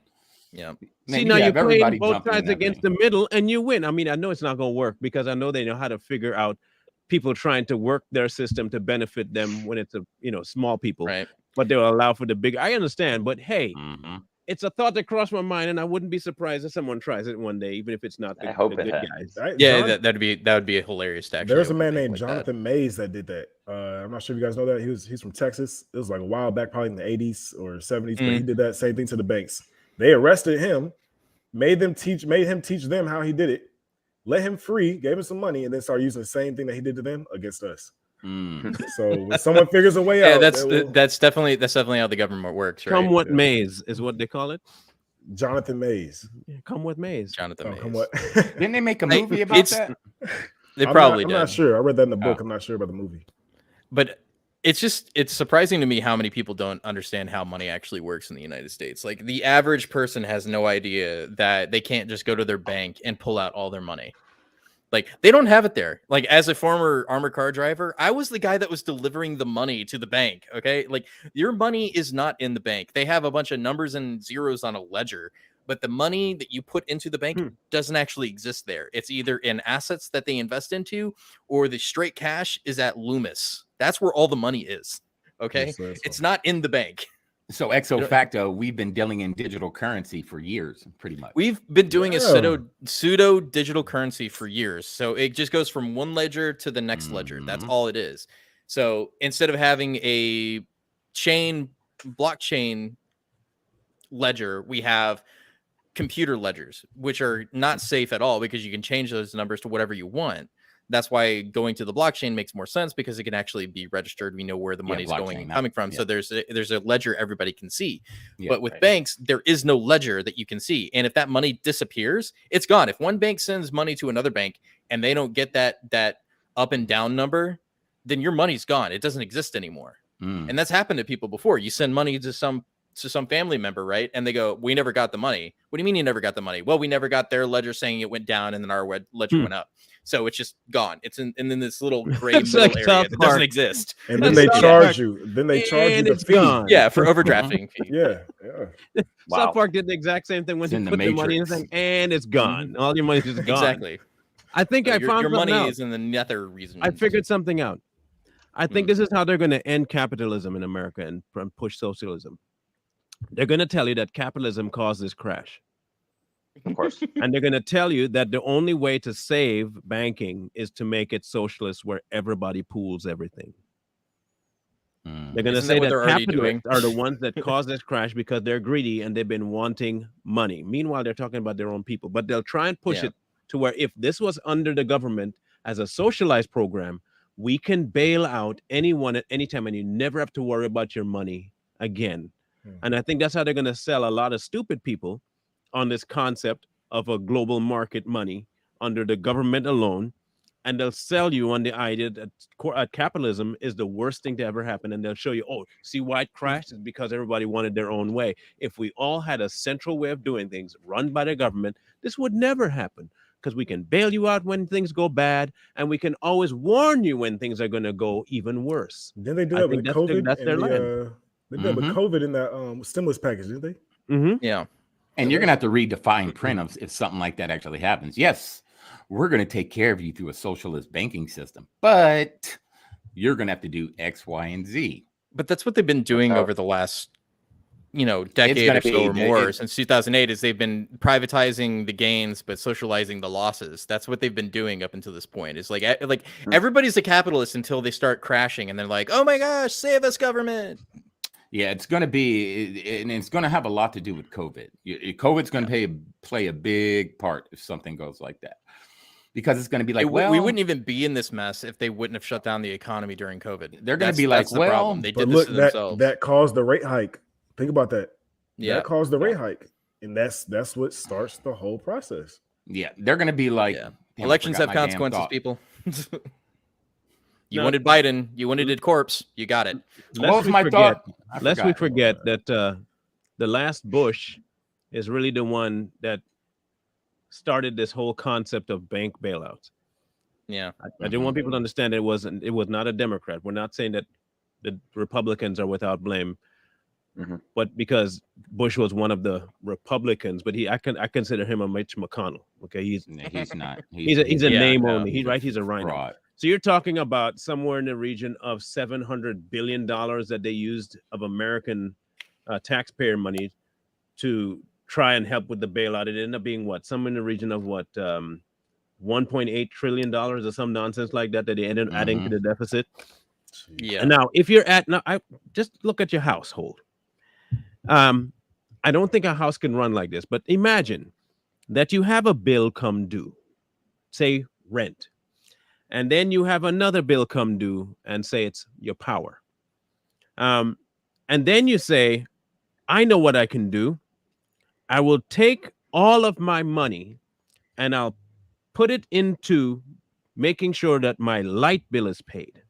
Yeah. See, now you're playing both sides against the middle and you win. I mean, I know it's not going to work because I know they know how to figure out people trying to work their system to benefit them when it's small people. Right. But they'll allow for the big. I understand. But hey, it's a thought that crossed my mind, and I wouldn't be surprised if someone tries it one day, even if it's not the good guys. Right? Yeah, that would be hilarious to actually. There's a man named Jonathan Mays that did that. I'm not sure if you guys know that. He's from Texas. It was like a while back, probably in the 80s or 70s, but he did that same thing to the banks. They arrested him, made him teach them how he did it, let him free, gave him some money, and then started using the same thing that he did to them against us. So when someone figures a way out, that's definitely how the government works, right? Come what Mays is what they call it. Jonathan Mays. Yeah, come what Mays. Jonathan Mays. Come what? Didn't they make a movie about that? They probably I'm did. not sure. I read that in the book. I'm not sure about the movie. But it's surprising to me how many people don't understand how money actually works in the United States. Like the average person has no idea that they can't just go to their bank and pull out all their money. Like they don't have it there. Like as a former armored car driver, I was the guy that was delivering the money to the bank. Okay. Like your money is not in the bank. They have a bunch of numbers and zeros on a ledger, but the money that you put into the bank doesn't actually exist there. It's either in assets that they invest into, or the straight cash is at Loomis. That's where all the money is. Okay. It's not in the bank. So exo facto, we've been dealing in digital currency for years, pretty much. We've been doing a pseudo digital currency for years. So it just goes from one ledger to the next ledger. That's all it is. So instead of having a blockchain ledger, we have computer ledgers, which are not safe at all because you can change those numbers to whatever you want. That's why going to the blockchain makes more sense because it can actually be registered. We know where the money's going and coming from. So there's a ledger everybody can see. But with banks, there is no ledger that you can see. And if that money disappears, it's gone. If one bank sends money to another bank and they don't get that up and down number, then your money's gone. It doesn't exist anymore. And that's happened to people before. You send money to some family member, right? And they go, we never got the money. What do you mean you never got the money? Well, we never got their ledger saying it went down and then our ledger went up. So it's just gone. It's in this little gray middle like area South that Park. doesn't exist. And then they charge you. Then they charge you the fee. Gone. Yeah, for overdrafting. Yeah. South Park did the exact same thing when he put the money in the thing, and it's gone. All your money's just gone. Exactly. I think I found your money out. is in the nether reason. I figured something out. I think this is how they're going to end capitalism in America and push socialism. They're going to tell you that capitalism caused this crash. Of course. And they're going to tell you that the only way to save banking is to make it socialist where everybody pools everything. They're going to say that capitalists are the ones that caused this crash because they're greedy and they've been wanting money. Meanwhile, they're talking about their own people, but they'll try and push it to where if this was under the government as a socialized program, we can bail out anyone at any time and you never have to worry about your money again. And I think that's how they're going to sell a lot of stupid people on this concept of a global market money under the government alone. And they'll sell you on the idea that capitalism is the worst thing to ever happen. And they'll show you, oh, see why it crashed is because everybody wanted their own way. If we all had a central way of doing things run by the government, this would never happen because we can bail you out when things go bad. And we can always warn you when things are going to go even worse. Then they do that with COVID. That's their line. They did with COVID in that stimulus package, didn't they? Yeah. And you're going to have to read the fine print if something like that actually happens. Yes, we're going to take care of you through a socialist banking system, but you're going to have to do X, Y, and Z. But that's what they've been doing over the last, decade or so or more since 2008 is they've been privatizing the gains, but socializing the losses. That's what they've been doing up until this point. It's like everybody's a capitalist until they start crashing and they're like, oh my gosh, save us, government. Yeah, it's going to be, and it's going to have a lot to do with COVID. COVID's going to play a big part if something goes like that, because it's going to be like, we wouldn't even be in this mess if they wouldn't have shut down the economy during COVID. They're going to be like, well, they did this to themselves. That caused the rate hike. Think about that. Yeah, that caused the rate hike, and that's what starts the whole process. Yeah, they're going to be like, elections have consequences, people. You wanted Biden, you wanted a corpse, you got it. Lest we forget that the last Bush is really the one that started this whole concept of bank bailouts. Yeah, I didn't want people to understand it was not a Democrat. We're not saying that the Republicans are without blame, but because Bush was one of the Republicans, but I consider him a Mitch McConnell. Okay, he's not. He's a name only. He's a rhino. Fraud. So you're talking about somewhere in the region of $700 billion that they used of American taxpayer money to try and help with the bailout. It ended up being somewhere in the region of $1.8 trillion or some nonsense like that they ended up adding to the deficit. Yeah. And now if you're I just look at your household. I don't think a house can run like this, but imagine that you have a bill come due, say rent. And then you have another bill come due and say it's your power. And then you say, I know what I can do. I will take all of my money and I'll put it into making sure that my light bill is paid.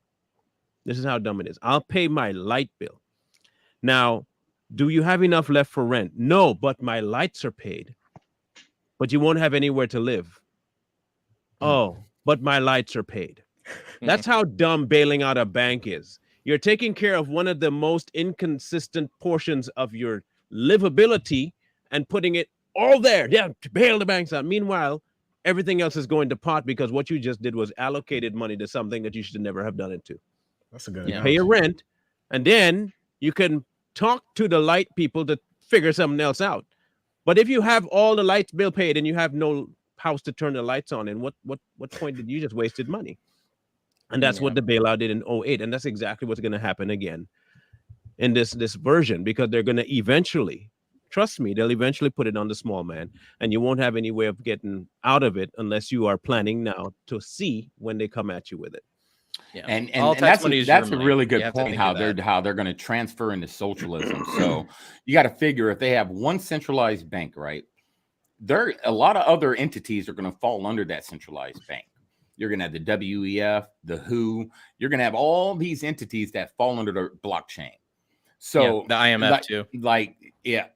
This is how dumb it is. I'll pay my light bill. Now, do you have enough left for rent? No, but my lights are paid. But you won't have anywhere to live. Oh, but my lights are paid. That's how dumb bailing out a bank is. You're taking care of one of the most inconsistent portions of your livability and putting it all there. Yeah, to bail the banks out. Meanwhile, everything else is going to pot because what you just did was allocated money to something that you should never have done it to. That's a good. You pay your rent, and then you can talk to the light people to figure something else out. But if you have all the light bill paid and you have no house to turn the lights on, and what point did you just wasted money? And that's what the bailout did in 08. And that's exactly what's going to happen again in this version, because they're going to eventually, trust me, they'll eventually put it on the small man, and you won't have any way of getting out of it unless you are planning now to see when they come at you with it. Yeah. And that's a really good point, how they're going to transfer into socialism. So you got to figure, if they have one centralized bank, right, there a lot of other entities are going to fall under that centralized bank. You're going to have the WEF, the WHO. You're going to have all these entities that fall under the blockchain. So the IMF too.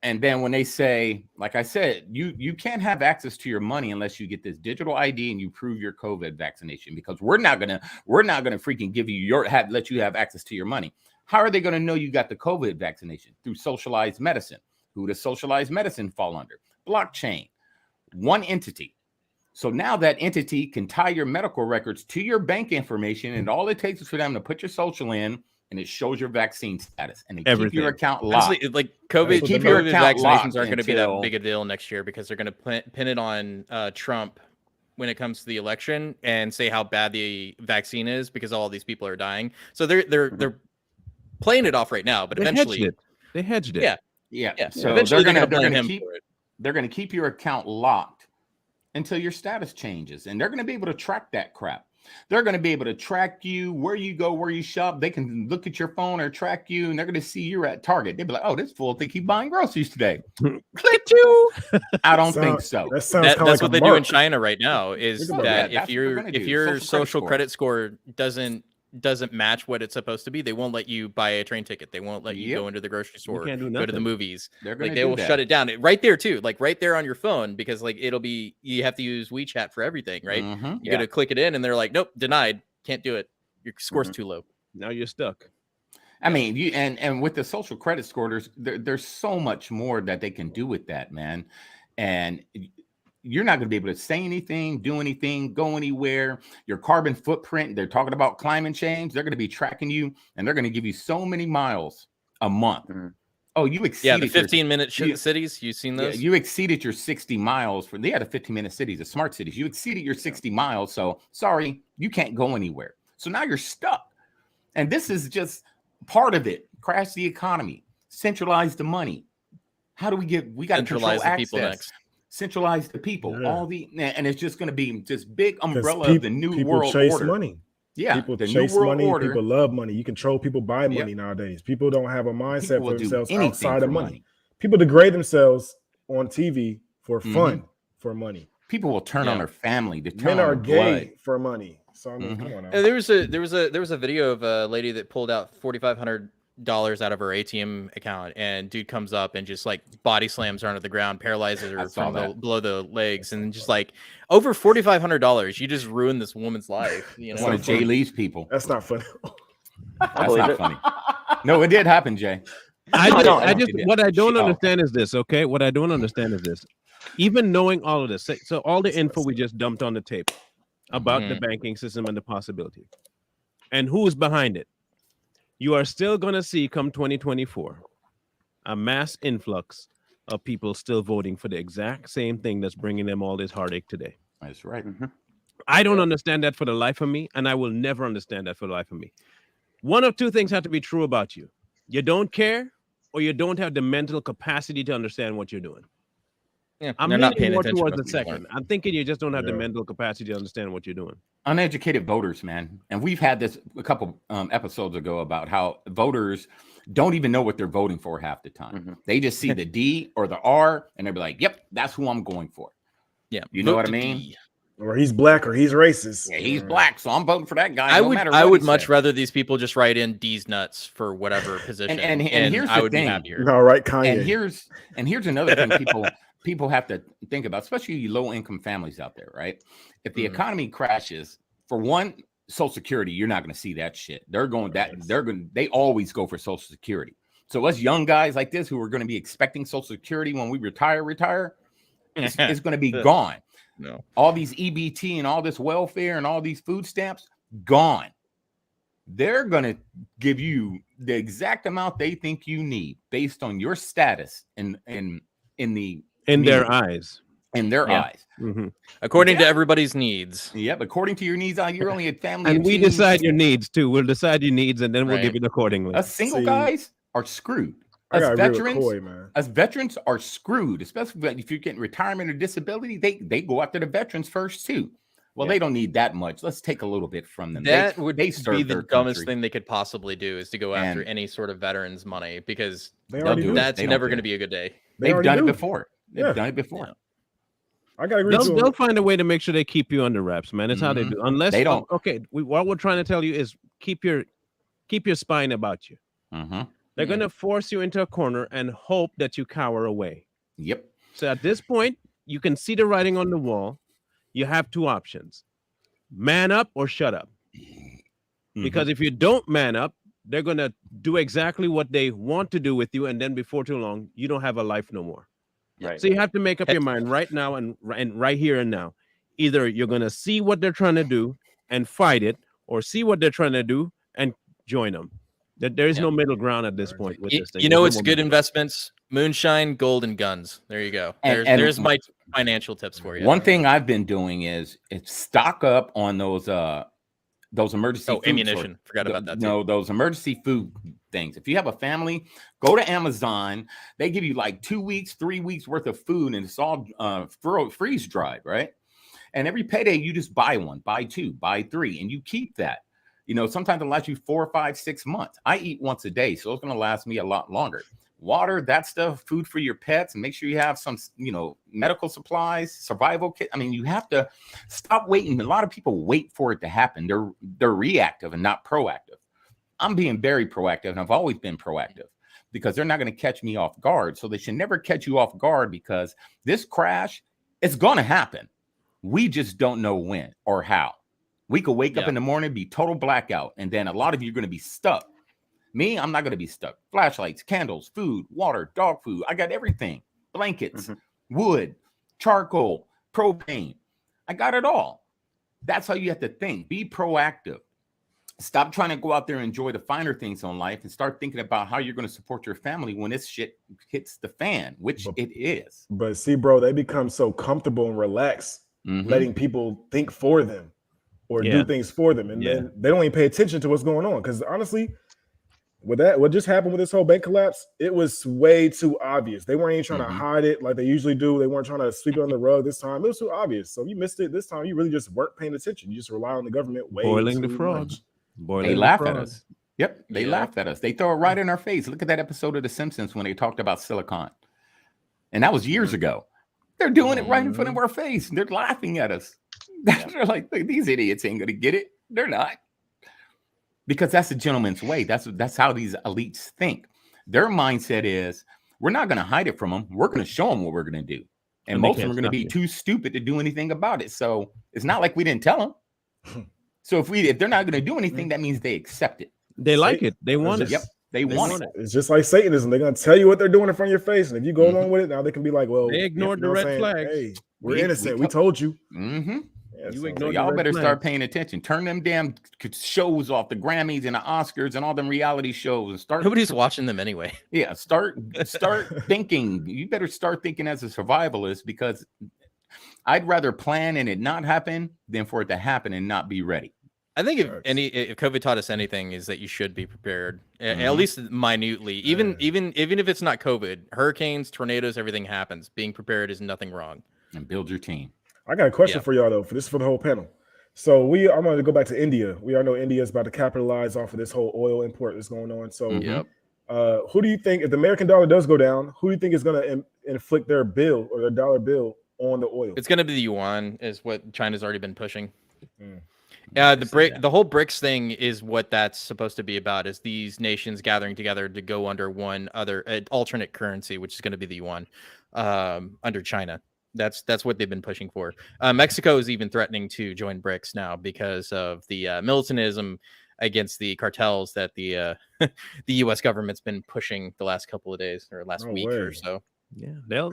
And then when they say, like I said, you can't have access to your money unless you get this digital ID and you prove your COVID vaccination, because we're not gonna freaking give you let you have access to your money. How are they going to know you got the COVID vaccination? Through socialized medicine. Who does socialized medicine fall under? Blockchain. One entity. So now that entity can tie your medical records to your bank information, and all it takes is for them to put your social in, and it shows your vaccine status, and keep your account locked. Honestly, like COVID vaccinations aren't going to be that big a deal next year, because they're going to pin it on Trump when it comes to the election and say how bad the vaccine is because all these people are dying. So they're playing it off right now, but eventually they hedged it. Yeah. So eventually they're going to keep your account locked until your status changes, and they're going to be able to track that crap. They're going to be able to track you, where you go, where you shop. They can look at your phone or track you, and they're going to see you're at Target. They'll be like, "Oh, this fool think he's buying groceries today." Click you. I don't think so. That's what they do in China right now. Is that if your social credit score doesn't match what it's supposed to be, they won't let you buy a train ticket. They won't let you go into the grocery store, go to the movies. They will shut it down right there too, like right there on your phone, because like you have to use WeChat for everything, right? You got to click it in, and they're like, nope, denied, can't do it. Your score's too low. Now you're stuck. I mean, and with the social credit score, there's so much more that they can do with that, man. And you're not going to be able to say anything, do anything, go anywhere. Your carbon footprint, they're talking about climate change. They're going to be tracking you, and they're going to give you so many miles a month. Oh, you exceeded the 15-minute cities. You've seen those? Yeah, you exceeded your 60 miles. They had a 15-minute cities, the smart cities. You exceeded your 60 miles. So sorry, you can't go anywhere. So now you're stuck. And this is just part of it. Crash the economy, centralize the money. How do we got to control the people next. Centralize the people, and it's just going to be this big umbrella of the new world order. Chase money. Yeah, people chase money. Order. People love money. You control people by money nowadays. People don't have a mindset for themselves outside of money. People degrade themselves on TV for fun, for money. People will turn on their family. To turn Men are on gay blood. for money. So I mean, come on now. There was a video of a lady that pulled out $4,500 out of her ATM account, and dude comes up and just like body slams her onto the ground, paralyzes her from below the legs, and just like over $4,500, you just ruined this woman's life. You know, one of Jay Lee's people. That's not funny. That's not funny. No, it did happen, Jay. What I don't understand is this. Okay, what I don't understand is this. Even knowing all of this, so all the info we just dumped on the tape about the banking system and the possibility, and who is behind it, you are still going to see come 2024 a mass influx of people still voting for the exact same thing that's bringing them all this heartache today. That's right. I don't understand that for the life of me, and I will never understand that for the life of me. One of two things have to be true about you. You don't care, or you don't have the mental capacity to understand what you're doing. Yeah, I'm not paying more attention towards the second. I'm thinking you just don't have the mental capacity to understand what you're doing. Uneducated voters, man. And we've had this a couple episodes ago about how voters don't even know what they're voting for half the time. They just see the D or the R, and they'll be like, yep, that's who I'm going for. Yeah. You know what I mean? or he's black, or he's racist. Yeah, he's black, so I'm voting for that guy. I would much rather these people just write in D's nuts for whatever position, and here's I the would thing. be happier. No, right, Kanye. And here's another thing people have to think about, especially you low income families out there, right? If the economy crashes, for one, Social Security, you're not going to see that shit. They always go for Social Security. So us young guys like this who are going to be expecting Social Security when we retire, it's going to be gone. No, all these EBT and all this welfare and all these food stamps gone. They're going to give you the exact amount they think you need based on your status in their eyes. In their eyes. Mm-hmm. According to everybody's needs. Yep. According to your needs, you're only a family. And we decide your needs too. We'll decide your needs and then we'll give it accordingly. Us single guys are screwed. As veterans are screwed, especially if you're getting retirement or disability. They go after the veterans first too. Well, they don't need that much. Let's take a little bit from them. That would be the dumbest thing they could possibly do, is to go after any sort of veterans money, because that's never going to be a good day. They've done it before. They've done it before. Yeah. I gotta agree. They'll find a way to make sure they keep you under wraps, man. It's how they do. Unless they don't. Okay, what we're trying to tell you is keep your spine about you. They're going to force you into a corner and hope that you cower away. Yep. So at this point, you can see the writing on the wall. You have two options: man up or shut up. Because if you don't man up, they're going to do exactly what they want to do with you, and then before too long, you don't have a life no more. Right. So you have to make up your mind right now and right here and now. Either you're going to see what they're trying to do and fight it, or see what they're trying to do and join them. There is no middle ground at this point with this thing. You know, it's good investments: moonshine, gold, and guns. There you go. There's my financial tips for you. One thing I've been doing is stock up on those emergency food ammunition. Forgot about that. No, those emergency food things. If you have a family, go to Amazon. They give you like 2 weeks, 3 weeks worth of food, and it's all freeze dried, right? And every payday, you just buy one, buy two, buy three, and you keep that. You know, sometimes it'll last you 4, 5, 6 months. I eat once a day, so it's going to last me a lot longer. Water, that stuff, food for your pets, and make sure you have some, medical supplies, survival kit. I mean, you have to stop waiting. A lot of people wait for it to happen. They're reactive and not proactive. I'm being very proactive, and I've always been proactive, because they're not going to catch me off guard. So they should never catch you off guard, because this crash, it's going to happen. We just don't know when or how. We could wake up in the morning, be total blackout, and then a lot of you are going to be stuck. Me, I'm not going to be stuck. Flashlights, candles, food, water, dog food. I got everything. Blankets, wood, charcoal, propane. I got it all. That's how you have to think. Be proactive. Stop trying to go out there and enjoy the finer things in life, and start thinking about how you're going to support your family when this shit hits the fan, which it is. But see, bro, they become so comfortable and relaxed, letting people think for them or do things for them. And then they don't even pay attention to what's going on. Because honestly, what just happened with this whole bank collapse, it was way too obvious. They weren't even trying to hide it like they usually do. They weren't trying to sweep it under the rug this time. It was too obvious. So if you missed it this time, you really just weren't paying attention. You just rely on the government way boiling the too frog. much. They laugh at us. Yep, they laughed at us. They throw it right in our face. Look at that episode of The Simpsons when they talked about Silicon. And that was years ago. They're doing it right in front of our face. They're laughing at us. They're like, these idiots ain't going to get it. They're not. Because that's the gentleman's way. That's how these elites think. Their mindset is, we're not going to hide it from them. We're going to show them what we're going to do. And most of them are going to be too stupid to do anything about it. So it's not like we didn't tell them. So if they're not going to do anything, that means they accept it. They like it. They want it. Yep. They want it. It's just like Satanism. They're going to tell you what they're doing in front of your face. And if you go along with it, now they can be like, well, they ignored the red flags. Hey, we're innocent. We told you. Yeah, so y'all better start paying attention. Turn them damn shows off, the Grammys and the Oscars and all them reality shows, and start. Nobody's watching them anyway. Yeah, start thinking. You better start thinking as a survivalist, because I'd rather plan and it not happen than for it to happen and not be ready. I think if COVID taught us anything, is that you should be prepared, at least minutely. Even if it's not COVID, hurricanes, tornadoes, everything happens. Being prepared is nothing wrong. And build your team. I got a question for y'all though. For the whole panel. So I'm going to go back to India. We all know India is about to capitalize off of this whole oil import that's going on. So, who do you think, if the American dollar does go down, who do you think is going to inflict their bill or their dollar bill on the oil. It's going to be the yuan, is what China's already been pushing. Mm. The whole BRICS thing is what that's supposed to be about. Is these nations gathering together to go under one other alternate currency, which is going to be the yuan, under China. That's what they've been pushing for. Mexico is even threatening to join BRICS now because of the militantism against the cartels that the the U.S. government's been pushing the last couple of days or last week or so. Yeah, they'll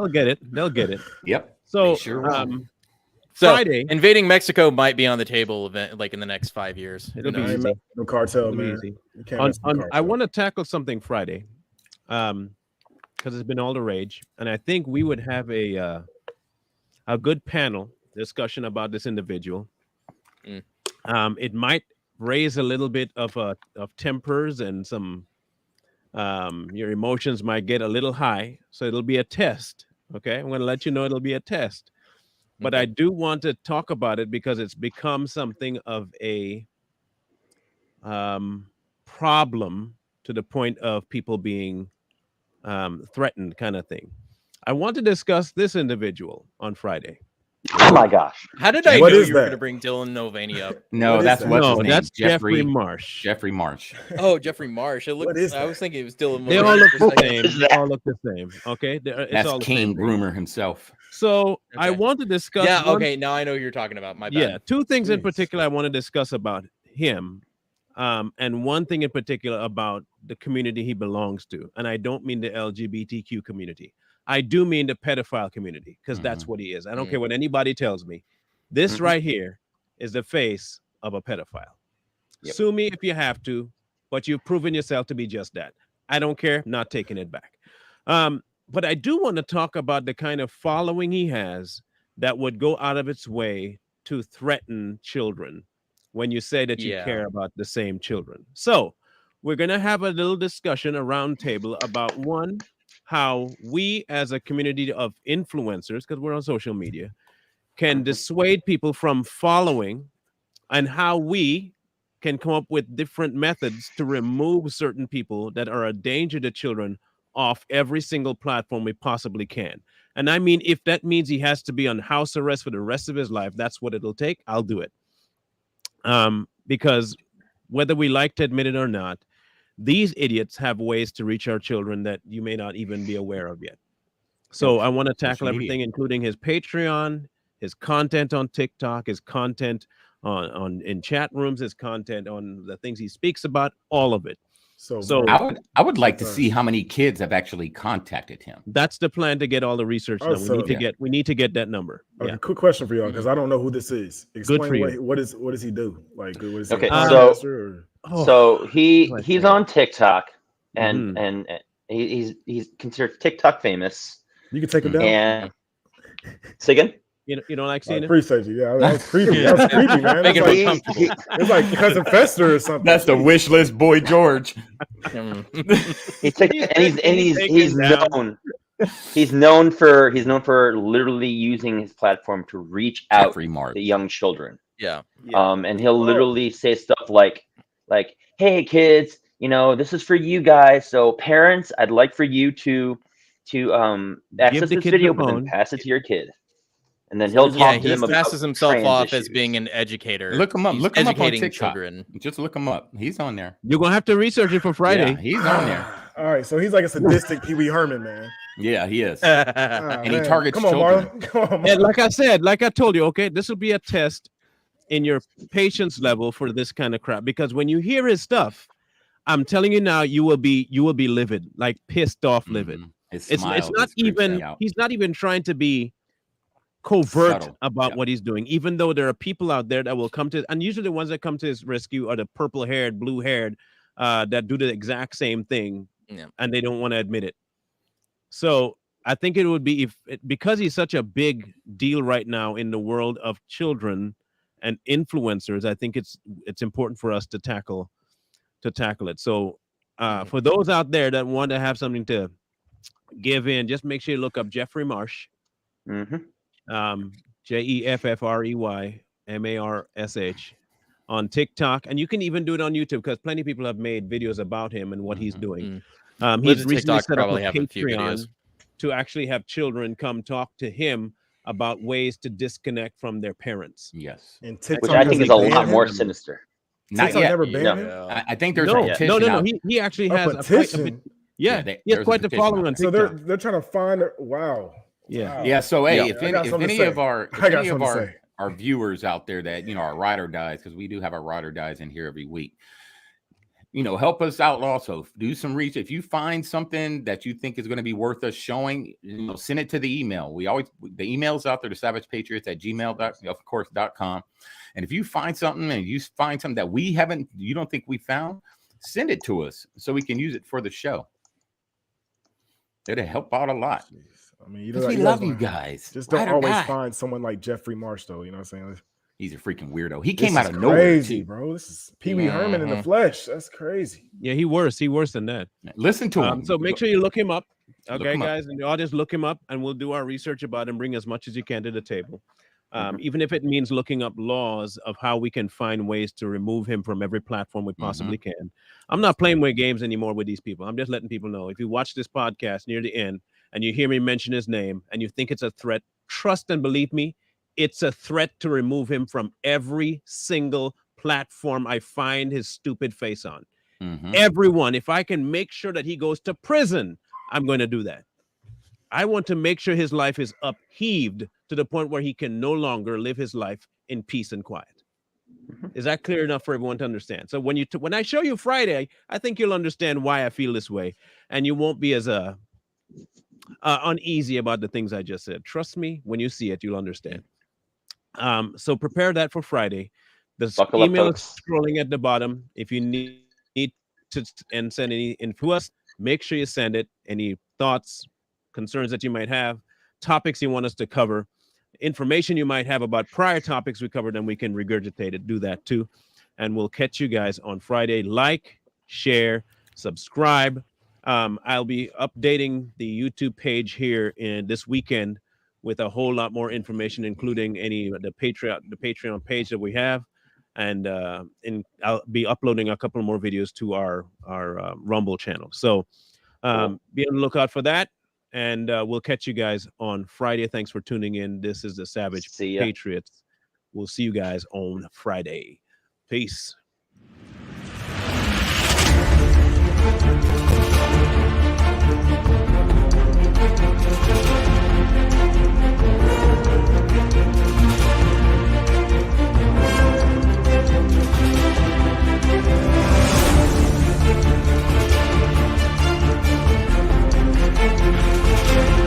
get it. They'll get it. Yep. So Sure will. So Friday invading Mexico might be on the table event like in the next 5 years. It'll be I ain't easy. messing with no cartel, It'll be man. easy. You can't mess with the I cartel. want to tackle something Friday, because it's been all the rage, and I think we would have a good panel discussion about this individual. It might raise a little bit of tempers and some your emotions might get a little high, so it'll be a test. Okay, I'm going to let you know it'll be a test. But I do want to talk about it because it's become something of a problem to the point of people being threatened, kind of thing. I want to discuss this individual on Friday. Oh my gosh! How did I What know is you were that? going to bring Dylan Mulvaney up? No, What is that's that? what's his No, name. that's Jeffrey Marsh. Jeffrey Marsh. Oh, Jeffrey Marsh. It looked. What is I that? was thinking it was Dylan They Mulvaney. all look for a the second. same. They all look the same. Okay, it's That's all the King same thing. Groomer himself. So I Okay. want to discuss. Yeah. one- Okay. Now I know who you're talking about. My bad. Yeah, two things in Jeez. particular I want to discuss about him, and one thing in particular about the community he belongs to. And I don't mean the LGBTQ community. I do mean the pedophile community, because that's what he is. I don't care what anybody tells me. This right here is the face of a pedophile. Yep. Sue me if you have to, but you've proven yourself to be just that. I don't care, not taking it back. But I do want to talk about the kind of following he has that would go out of its way to threaten children when you say that you Yeah. care about the same children. So we're going to have a little discussion, a round table about one, how we as a community of influencers, because we're on social media, can dissuade people from following, and how we can come up with different methods to remove certain people that are a danger to children off every single platform we possibly can. And I mean, if that means he has to be on house arrest for the rest of his life, that's what it'll take. I'll do it. Because whether we like to admit it or not, these idiots have ways to reach our children that you may not even be aware of yet. So I want to tackle media. everything, including his Patreon, his content on TikTok, his content on in chat rooms, his content on the things he speaks about, all of it. So I would like to see how many kids have actually contacted him. That's the plan, to get all the research done. We need to get that number. okay, Yeah. quick question for y'all, because I don't know who this is. Explain for you. what does he do? Like, what is he, Okay, a so- podcaster or- Oh, So he's okay. on TikTok, and Mhm. and he's considered TikTok famous. you can take him down. And say again. you don't like I seeing it? appreciate you. Yeah, that was creepy. That was creepy, man. Make It's it like, uncomfortable. it's like Cousin Fester or something. That's the wish list boy George. He's he's down. known for literally using his platform to reach out Jeffrey Marsh. to young children. Yeah. And he'll literally say stuff like, "Hey kids, this is for you guys. So parents, I'd like for you to access the this kid video, the but then phone. pass it to your kid." And then he'll Yeah, talk to he them about passes himself trans off as issues. being an educator. Look him up. He's Look him up on educating TikTok. children. Just look him up. He's on there. You're gonna have to research it for Friday. Yeah, he's on there. All right, so he's like a sadistic Pee Wee Herman, man. Yeah, he is. Ah, And he man. targets Come on, children. Marlon. Come on, And Marlon. like I told you, okay, this will be a test in your patience level for this kind of crap. Because when you hear his stuff, I'm telling you now, you will be livid, like pissed off livid. Mhm. His It's smile not just creeps even out. he's not even trying to be covert Subtle. about Yeah. what he's doing, even though there are people out there that will come to, and usually the ones that come to his rescue are the purple-haired, blue-haired that do the exact same thing, Yeah. and they don't want to admit it. So I think it would be because he's such a big deal right now in the world of children and influencers. I think it's important for us to tackle it. So for those out there that want to have something to give in, just make sure you look up Jeffrey Marsh. JEFFREY MARSH on TikTok, and you can even do it on YouTube, because plenty of people have made videos about him and what he's doing. Lives He's at recently TikTok set up a probably have a few Patreon videos. to actually have children come talk to him about ways to disconnect from their parents. Yes. And Which TikTok I think is a doesn't ban lot more him? sinister. Not TikTok yet. never Yeah. banned him? Yeah. I think there's No, a petition no. out. He actually A has petition? yeah, there- he has there's a quite the petition following out on So TikTok. they're trying to find it. Wow. Yeah. Wow. Yeah. So hey, Yeah. if I got something to any of say. our I got any of something to say. our viewers out there that are ride or dies, because we do have our ride or dies in here every week. Help us out also. Do some research. If you find something that you think is going to be worth us showing, send it to the email. The email's out there to savagepatriots@gmail.com. And if you find something and you find something that you don't think we found, send it to us so we can use it for the show. It'll help out a lot. I mean, We love you guys. Just don't Ride or always die. find someone like Jeffrey Marsh, though. You know what I'm saying? He's a freaking weirdo. He This came out is of nowhere, crazy, too. bro. This is Pee Wee Herman in the flesh. That's crazy. Yeah, he worse than that. Listen to him. So make sure you look him up. Look Okay, him up. guys, and the audience, look him up, and we'll do our research about him. Bring as much as you can to the table, even if it means looking up laws of how we can find ways to remove him from every platform we possibly can. I'm not playing with games anymore with these people. I'm just letting people know. If you watch this podcast near the end and you hear me mention his name and you think it's a threat, trust and believe me, it's a threat to remove him from every single platform I find his stupid face on. Everyone. If I can make sure that he goes to prison, I'm going to do that. I want to make sure his life is upheaved to the point where he can no longer live his life in peace and quiet. Is that clear enough for everyone to understand? So when I show you Friday, I think you'll understand why I feel this way, and you won't be as uneasy about the things I just said. Trust me, when you see it, you'll understand. So prepare that for Friday. The Buckle up, email is folks. scrolling at the bottom. If you need to and send any info to us, make sure you send it. Any thoughts, concerns that you might have, topics you want us to cover, information you might have about prior topics we covered, and we can regurgitate it. Do that too. And we'll catch you guys on Friday. Like, share, subscribe. I'll be updating the YouTube page here in this weekend with a whole lot more information, including the Patreon page that we have. And I'll be uploading a couple more videos to our Rumble channel. So be on the lookout for that. And we'll catch you guys on Friday. Thanks for tuning in. This is the Savage Patriots. We'll see you guys on Friday. Peace.